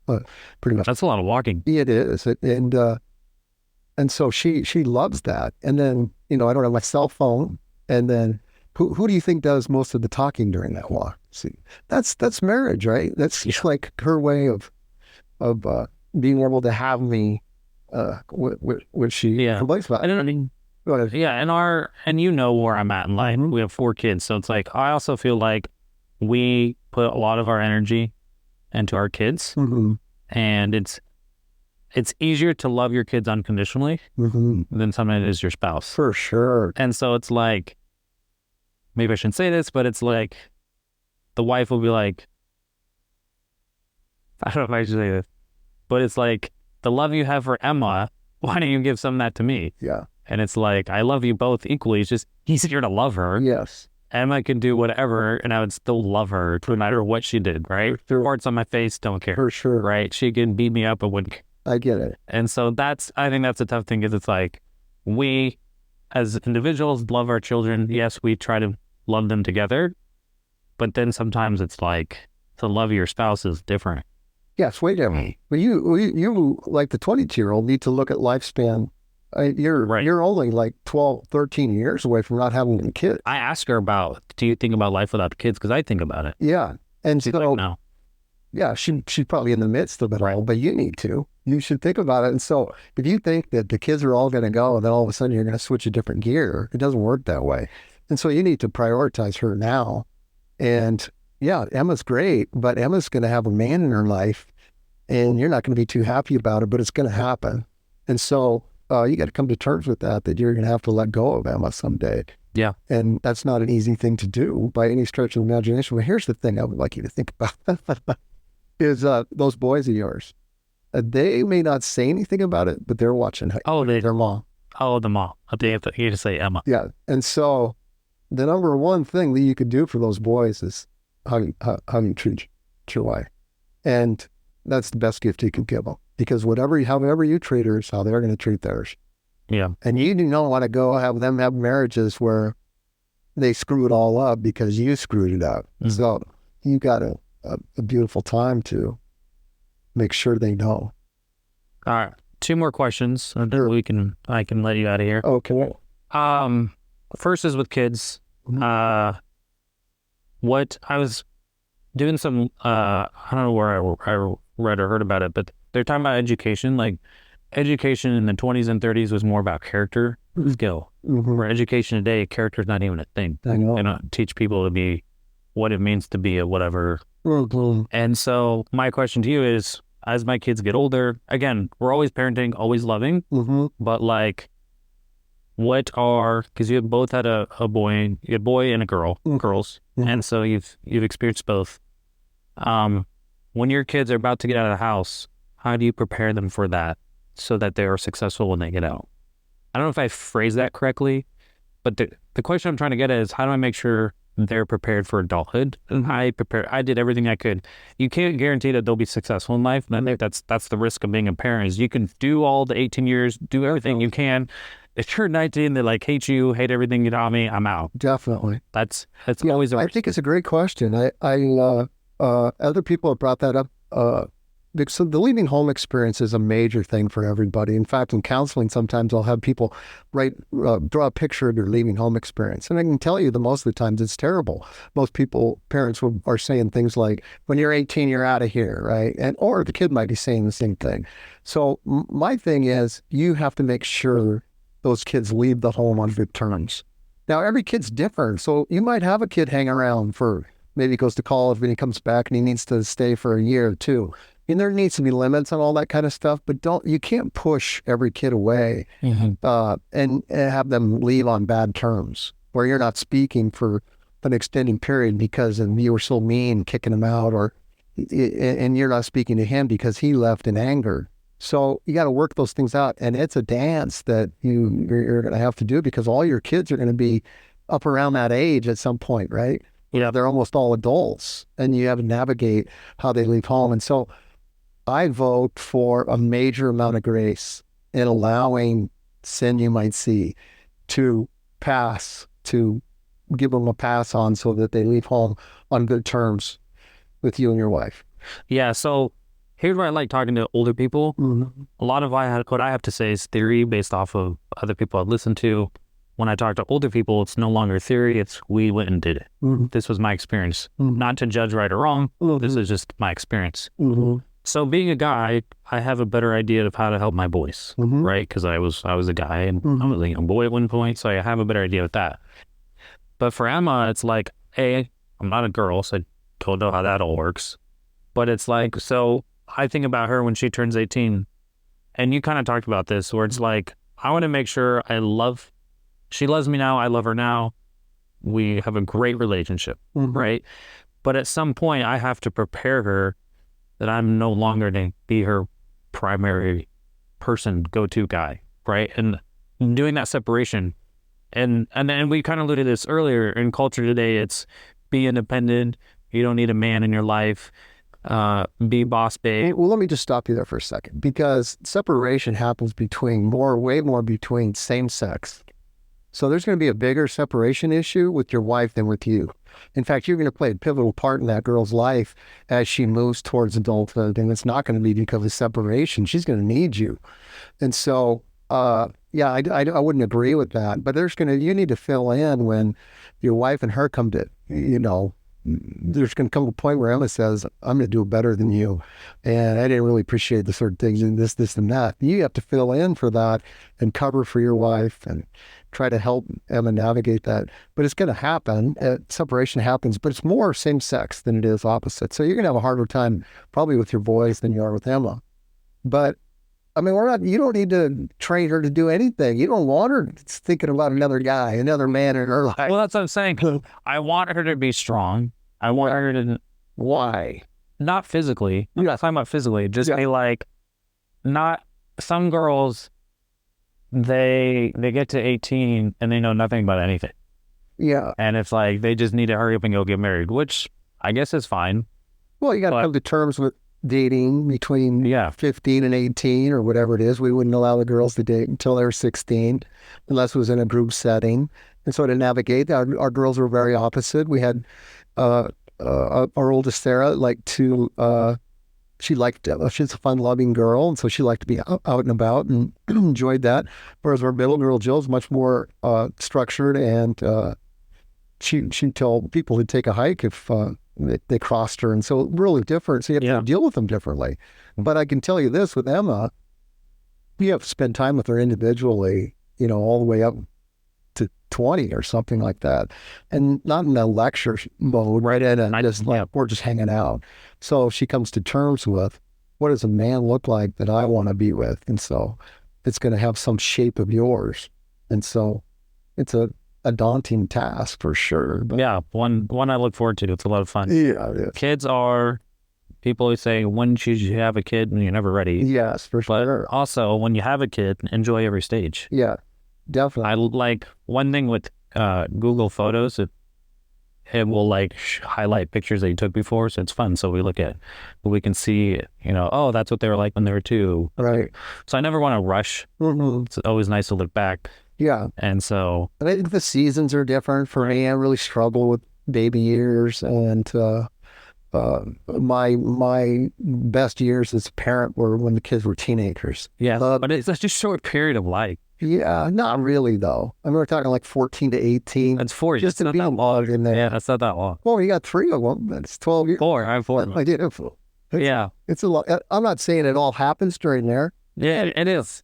pretty much. That's a lot of walking. It is. And so she loves that. And then, I don't have my cell phone. And then who do you think does most of the talking during that walk? See, that's marriage, right? That's just like her way of being able to have me, what she complains about. I don't know. Yeah. And you know where I'm at in life. We have 4 kids. So it's like, I also feel like we put a lot of our energy into our kids, and it's easier to love your kids unconditionally than sometimes it is your spouse. For sure. And so it's like, maybe I shouldn't say this, but it's like the wife will be like, I don't know if I should say this, but it's like the love you have for Emma, why don't you give some of that to me? Yeah. And it's like, I love you both equally. It's just easier to love her. Yes. Emma can do whatever, and I would still love her no matter what she did, right? Sure. Warts on my face, don't care. For sure. Right? She can beat me up, I wouldn't care. I get it. And so I think that's a tough thing because it's like, we as individuals love our children. Yes, we try to love them together, but then sometimes it's like the love of your spouse is different. Yes, wait a minute. But you like the 22-year-old need to look at lifespan. You're only like 12, 13 years away from not having a kid. I ask her about, do you think about life without kids? Because I think about it. Yeah. And She's so, like, no. yeah, she's probably in the midst of it all, but you need to. You should think about it. And so if you think that the kids are all going to go and then all of a sudden you're going to switch a different gear, it doesn't work that way. And so you need to prioritize her now. And yeah, Emma's great, but Emma's going to have a man in her life and you're not going to be too happy about it, but it's going to happen. And so you got to come to terms with that you're going to have to let go of Emma someday. Yeah. And that's not an easy thing to do by any stretch of the imagination. But here's the thing I would like you to think about is those boys of yours. They may not say anything about it, but they're watching their mom. Oh, the mom. You have to say Emma. Yeah. And so the number one thing that you could do for those boys is how you treat your wife. And that's the best gift you can give them. Because however you treat her is how they're going to treat theirs. Yeah. And you do not want to go have them have marriages where they screw it all up because you screwed it up. Mm-hmm. So you got a beautiful time to make sure they know. All right. 2 more questions. Sure. I can let you out of here. Okay. First is with kids. What I was doing some, I don't know where I read or heard about it, but they're talking about education. Like education in the 20s and 30s was more about character skill. Mm-hmm. Where education today, character is not even a thing. I know. They don't teach people to be what it means to be a whatever. Mm-hmm. And so my question to you is, as my kids get older, again, we're always parenting, always loving, but like, because you have both had a boy and a girl, girls, and so you've experienced both. When your kids are about to get out of the house, how do you prepare them for that so that they are successful when they get out? I don't know if I phrased that correctly, but the question I'm trying to get at is, how do I make sure they're prepared for adulthood? And I did everything I could. You can't guarantee that they'll be successful in life. And I think that's the risk of being a parent, is you can do all the 18 years, do everything you can. If you're 19, they like hate you, hate everything you taught me, I'm out. Definitely. That's always a risk. I think it's a great question. Other people have brought that up. So the leaving home experience is a major thing for everybody. In fact, in counseling, sometimes I'll have people draw a picture of their leaving home experience. And I can tell you that most of the times it's terrible. Most parents are saying things like, when you're 18, you're out of here, right? Or the kid might be saying the same thing. So my thing is, you have to make sure those kids leave the home on good terms. Now, every kid's different. So you might have a kid hang around maybe he goes to college, when he comes back and he needs to stay for a year or two. And there needs to be limits on all that kind of stuff, but you can't push every kid away and have them leave on bad terms where you're not speaking for an extended period because you were so mean kicking him out, and you're not speaking to him because he left in anger. So you got to work those things out, and it's a dance that you're going to have to do because all your kids are going to be up around that age at some point, right? Yeah, they're almost all adults, and you have to navigate how they leave home. And so I vote for a major amount of grace in allowing sin you might see to give them a pass on so that they leave home on good terms with you and your wife. Yeah, so here's where I like talking to older people. Mm-hmm. A lot of what I have to say is theory based off of other people I've listened to. When I talk to older people, it's no longer theory, it's we went and did it. Mm-hmm. This was my experience. Mm-hmm. Not to judge right or wrong, this is just my experience. Mm-hmm. So being a guy, I have a better idea of how to help my boys, right? Because I was a guy and I was a young boy at one point, so I have a better idea with that. But for Emma, it's like, hey, I'm not a girl, so I don't know how that all works. But it's like, so I think about her when she turns 18, and you kind of talked about this, where it's like, I want to make sure she loves me now, I love her now, we have a great relationship, right? But at some point, I have to prepare her that I'm no longer to be her primary person, go-to guy, right? And doing that separation, and then we kind of alluded to this earlier in culture today. It's be independent. You don't need a man in your life. Be boss babe. Well, let me just stop you there for a second, because separation happens way more between same sex. So there's going to be a bigger separation issue with your wife than with you. In fact, you're going to play a pivotal part in that girl's life as she moves towards adulthood, and it's not going to be because of separation. She's going to need you. And so, yeah, I wouldn't agree with that, but you need to fill in when your wife and her come to, there's going to come a point where Emma says, I'm going to do it better than you. And I didn't really appreciate the certain things and this, and that. You have to fill in for that and cover for your wife and try to help Emma navigate that. But it's going to happen. Separation happens, but it's more same sex than it is opposite. So you're going to have a harder time probably with your boys than you are with Emma. But I mean, you don't need to train her to do anything. You don't want her thinking about another guy, another man in her life. Well, that's what I'm saying. I want her to be strong. I want her to. Why? Not physically. I'm not talking about physically. Just be like, not some girls. They get to 18 and they know nothing about anything. Yeah. And it's like they just need to hurry up and go get married, which I guess is fine. Well, you got to come to terms with dating between 15 and 18 or whatever it is. We wouldn't allow the girls to date until they were 16 unless it was in a group setting. And so to navigate, our girls were very opposite. We had our oldest Sarah she's a fun-loving girl, and so she liked to be out and about and enjoyed that. Whereas our middle girl Jill's much more structured, and she'd tell people to take a hike if they crossed her, and so really different. So you have to deal with them differently. But I can tell you this with Emma, you have to spend time with her individually, all the way up to 20 or something like that, and not in a lecture mode, right? And we're just hanging out. So she comes to terms with, what does a man look like that I want to be with? And so it's going to have some shape of yours. And so it's a daunting task for sure. But yeah, one I look forward to. It's a lot of fun. Yeah, kids are. People always say, when should you have a kid? When you're never ready. Yes, for sure. But also, when you have a kid, enjoy every stage. Yeah. Definitely. I like one thing with Google Photos, it will highlight pictures that you took before, so it's fun. So we can see, oh, that's what they were like when they were 2. Right. So I never want to rush. Mm-hmm. It's always nice to look back. Yeah. And so I think the seasons are different for me. I really struggle with baby years, and my best years as a parent were when the kids were teenagers. Yeah, but it's such a short period of life. Yeah, not really though. I mean, we're talking like 14 to 18. That's 4 years. Just to be involved in there. Yeah, that's not that long. Well, you got 3 of them. That's 12 years. 4. I have 4. I did. It's a lot. I'm not saying it all happens during there. Yeah, it is.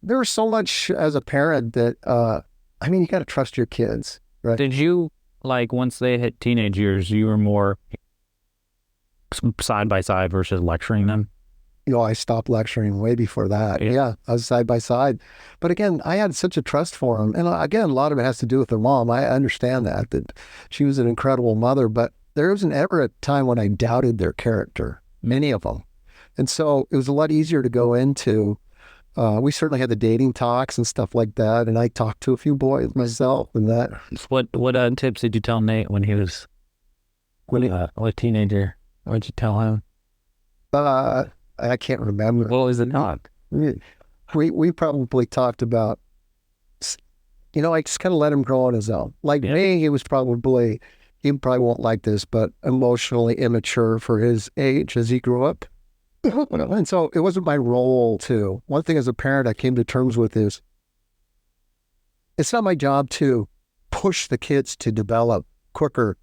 There was so much as a parent that, you got to trust your kids, right? Did you, once they hit teenage years, you were more side by side versus lecturing them? I stopped lecturing way before that. Yeah, I was side by side. But again, I had such a trust for them. And again, a lot of it has to do with their mom. I understand that she was an incredible mother, but there wasn't ever a time when I doubted their character, many of them. And so it was a lot easier to go into. We certainly had the dating talks and stuff like that. And I talked to a few boys myself and that. What tips did you tell Nate when he was a teenager? What did you tell him? I can't remember. What was the talk? We probably talked about, I just kind of let him grow on his own. Me, he probably won't like this, but emotionally immature for his age as he grew up. And so it wasn't my role to. One thing as a parent I came to terms with is, it's not my job to push the kids to develop quicker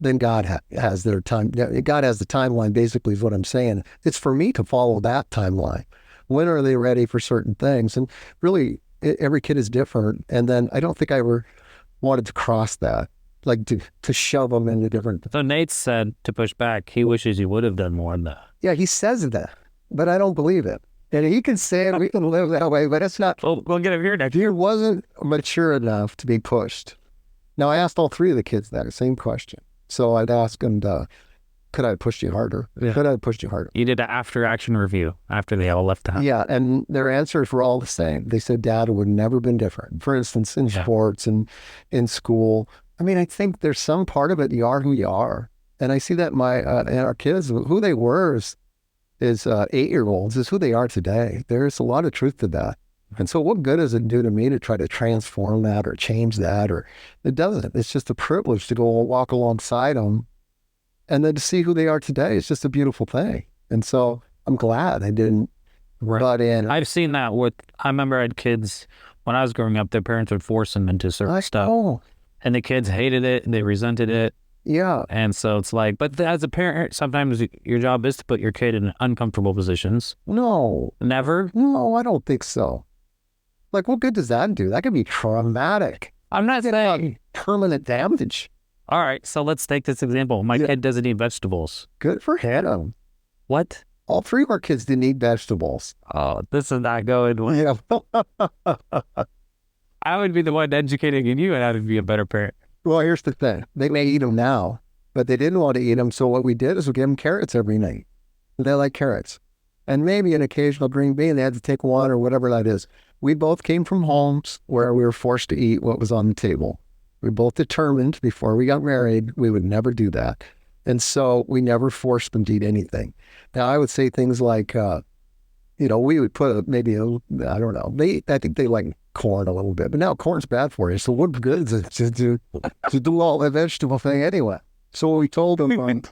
than God has their time. God has the timeline, basically, is what I'm saying. It's for me to follow that timeline. When are they ready for certain things? And really, every kid is different. And then I don't think I ever wanted to cross that, to shove them into different. So Nate said, to push back, he wishes he would have done more than that. Yeah, he says that, but I don't believe it. And he can say it, we can live that way, but it's not. We'll get him here next year. He wasn't mature enough to be pushed. Now, I asked all 3 of the kids that same question. So I'd ask them to could I have pushed you harder? Yeah. Could I have pushed you harder? You did an after-action review after they all left the house. Yeah, and their answers were all the same. They said, Dad, it would never been different. For instance, in sports and in school. I mean, I think there's some part of it, you are who you are. And I see that in our kids, who they were is 8-year-olds is who they are today. There's a lot of truth to that. And so what good does it do to me to try to transform that or change that? Or it doesn't. It's just a privilege to go walk alongside them and then to see who they are today. It's just a beautiful thing. And so I'm glad I didn't butt in. I've seen that I remember I had kids when I was growing up, their parents would force them into certain stuff. Oh. And the kids hated it and they resented it. Yeah. And so it's like, but as a parent, sometimes your job is to put your kid in uncomfortable positions. No. Never? No, I don't think so. Like, what good does that do? That could be traumatic. I'm not saying permanent damage. All right, so let's take this example. My kid doesn't eat vegetables. Good for him. What? All 3 of our kids didn't eat vegetables. Oh, this is not going well. Yeah. I would be the one educating you and how to be a better parent. Well, here's the thing. They may eat them now, but they didn't want to eat them. So what we did is we gave them carrots every night. They like carrots. And maybe an occasional green bean. They had to take one or whatever that is. We both came from homes where we were forced to eat what was on the table. We both determined before we got married, we would never do that. And so we never forced them to eat anything. Now, I would say things like, we would put I don't know. I think they like corn a little bit, but now corn's bad for you. So what good is it to do all the vegetable thing anyway? So we told them,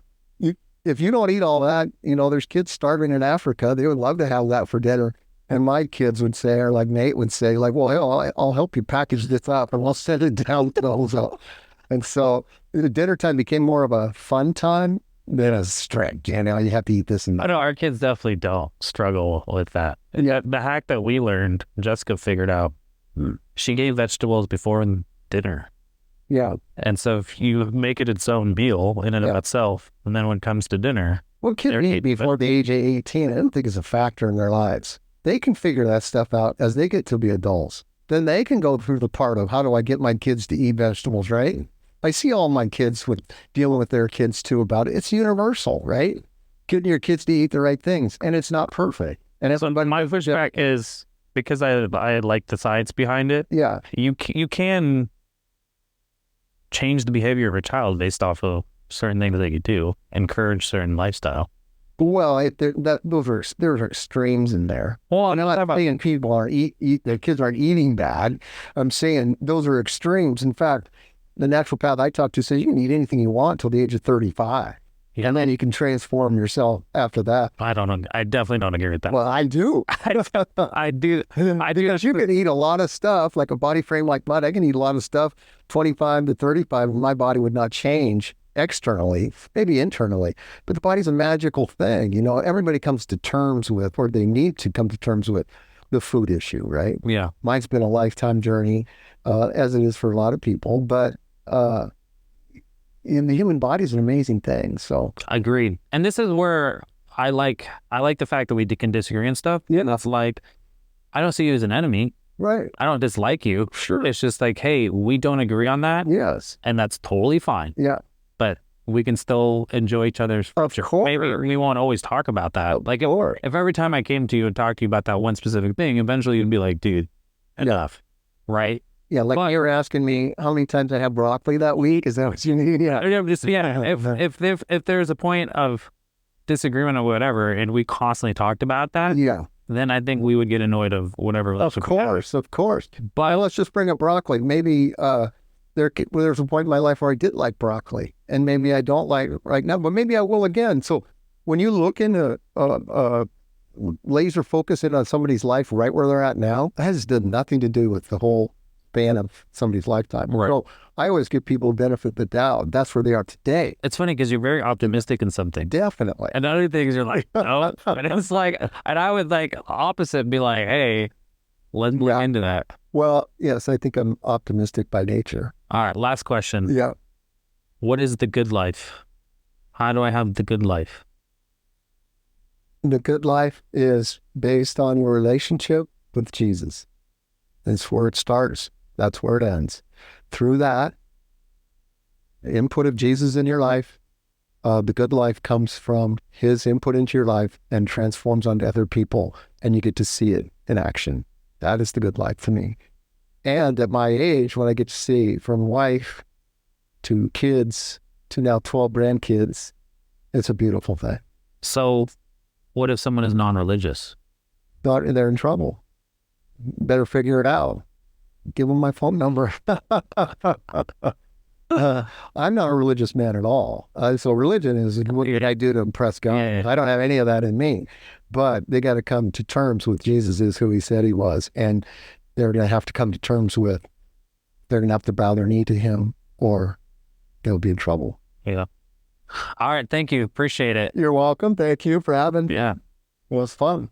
if you don't eat all that, there's kids starving in Africa. They would love to have that for dinner. And my kids would say, or like Nate would say, like, well, hell, I'll help you package this up and we'll send it down to those. And so the dinner time became more of a fun time than a strict, you have to eat this and that. I know our kids definitely don't struggle with that. Yeah, the hack that we learned, Jessica figured out, she gave vegetables before dinner. Yeah. And so if you make it its own meal in and of itself, and then when it comes to dinner. Well, kids eat before the age of 18, I don't think it's a factor in their lives. They can figure that stuff out as they get to be adults. Then they can go through the part of how do I get my kids to eat vegetables, right? I see all my kids dealing with their kids too about it. It's universal, right? Getting your kids to eat the right things. And it's not perfect. And so my pushback is, because I like the science behind it. Yeah. You can change the behavior of a child based off of certain things that you do, encourage certain lifestyle. Well, there's extremes in there. Well, I'm not saying people their kids aren't eating bad. I'm saying those are extremes. In fact, the naturopath I talked to says you can eat anything you want till the age of 35. Yeah. And then you can transform yourself after that. I don't know. I definitely don't agree with that. Well, I do. I do. Because you can eat a lot of stuff, like a body frame like mine. I can eat a lot of stuff, 25 to 35, and my body would not change externally, maybe internally. But the body's a magical thing. Everybody comes to terms with, or they need to come to terms with, the food issue, right? Yeah. Mine's been a lifetime journey, as it is for a lot of people. But in the human body is an amazing thing. So agreed. And this is where I like the fact that we can disagree and stuff. Yeah. That's like, I don't see you as an enemy. Right. I don't dislike you. Sure. It's just like, hey, we don't agree on that. Yes. And that's totally fine. Yeah. But we can still enjoy each other's Of course. Maybe we won't always talk about that. Like if every time I came to you and talked to you about that one specific thing, eventually you'd be like, dude, enough. Right? Yeah, like you were asking me how many times I have broccoli that week. Is that what you need? Yeah. If there's a point of disagreement or whatever, and we constantly talked about that, then I think we would get annoyed of whatever. Of course. But let's just bring up broccoli. Maybe there's a point in my life where I did like broccoli, and maybe I don't like it right now, but maybe I will again. So when you look into laser focusing on somebody's life right where they're at now, that has done nothing to do with the whole span of somebody's lifetime. Right. So I always give people the benefit of the doubt. That's where they are today. It's funny because you're very optimistic in something. Definitely. And other things you're like, no. And it's like, and I would like opposite be like, hey, let's look into that. Well, yes, I think I'm optimistic by nature. All right, last question. Yeah. What is the good life? How do I have the good life? The good life is based on your relationship with Jesus. That's where it starts. That's where it ends. Through that, the input of Jesus in your life, The good life comes from his input into your life and transforms onto other people, and you get to see it in action. That is the good life for me. And at my age, when I get to see from wife to kids to now 12 grandkids, it's a beautiful thing. So what if someone is non-religious? They're in trouble. Better figure it out. Give them my phone number. I'm not a religious man at all. So religion is what I do to impress God. Yeah. I don't have any of that in me. But they got to come to terms with Jesus is who he said he was. And they're going to have to come to terms with, they're going to have to bow their knee to him or they'll be in trouble. Yeah. All right. Thank you. Appreciate it. You're welcome. Thank you for having me. Yeah. It was fun.